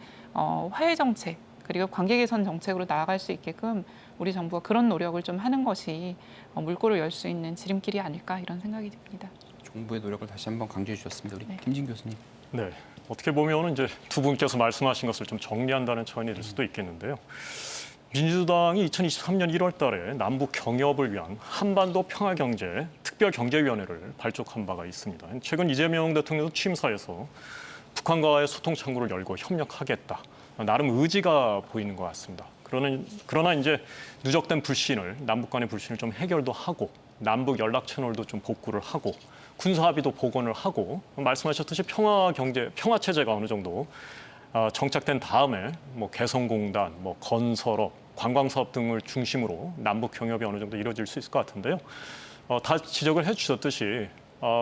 화해 정책 그리고 관계 개선 정책으로 나아갈 수 있게끔 우리 정부가 그런 노력을 좀 하는 것이 물꼬를 열 수 있는 지름길이 아닐까 이런 생각이 듭니다. 정부의 노력을 다시 한번 강조해 주셨습니다. 우리 네. 김진 교수님. 네, 어떻게 보면 이제 두 분께서 말씀하신 것을 좀 정리한다는 차원이 될 수도 있겠는데요. 민주당이 2023년 1월달에 남북 경협을 위한 한반도 평화경제 특별경제위원회를 발족한 바가 있습니다. 최근 이재명 대통령 취임사에서 북한과의 소통 창구를 열고 협력하겠다. 나름 의지가 보이는 것 같습니다. 그러나 이제 누적된 남북 간의 불신을 좀 해결도 하고 남북 연락 채널도 좀 복구를 하고 군사 합의도 복원을 하고 말씀하셨듯이 평화 체제가 어느 정도 정착된 다음에 뭐 개성공단, 뭐 건설업, 관광사업 등을 중심으로 남북 경협이 어느 정도 이루어질 수 있을 것 같은데요. 다 지적을 해주셨듯이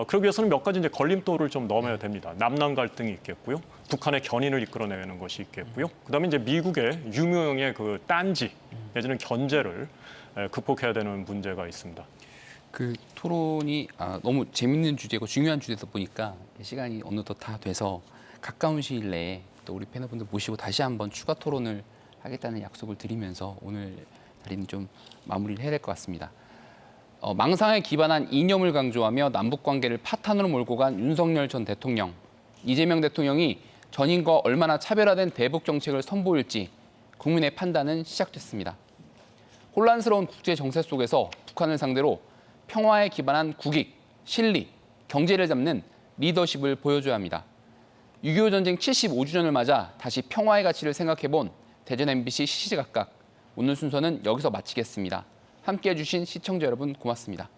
그러기 위해서는 몇 가지 이제 걸림돌을 좀 넘어야 됩니다. 남남 갈등이 있겠고요. 북한의 견인을 이끌어내는 것이 있겠고요. 그다음에 이제 미국의 유명의 그 딴지 내지는 견제를 극복해야 되는 문제가 있습니다. 그 토론이 너무 재밌는 주제고 중요한 주제다 보니까 시간이 어느덧 다 돼서 가까운 시일 내에 또 우리 패널분들 모시고 다시 한번 추가 토론을 하겠다는 약속을 드리면서 오늘 자리는 좀 마무리를 해야 될 것 같습니다. 망상에 기반한 이념을 강조하며 남북 관계를 파탄으로 몰고 간 윤석열 전 대통령, 이재명 대통령이 전인과 얼마나 차별화된 대북 정책을 선보일지 국민의 판단은 시작됐습니다. 혼란스러운 국제 정세 속에서 북한을 상대로 평화에 기반한 국익, 실리, 경제를 잡는 리더십을 보여줘야 합니다. 6.25 전쟁 75주년을 맞아 다시 평화의 가치를 생각해본 대전 MBC 시시각각 오늘 순서는 여기서 마치겠습니다. 함께해 주신 시청자 여러분 고맙습니다.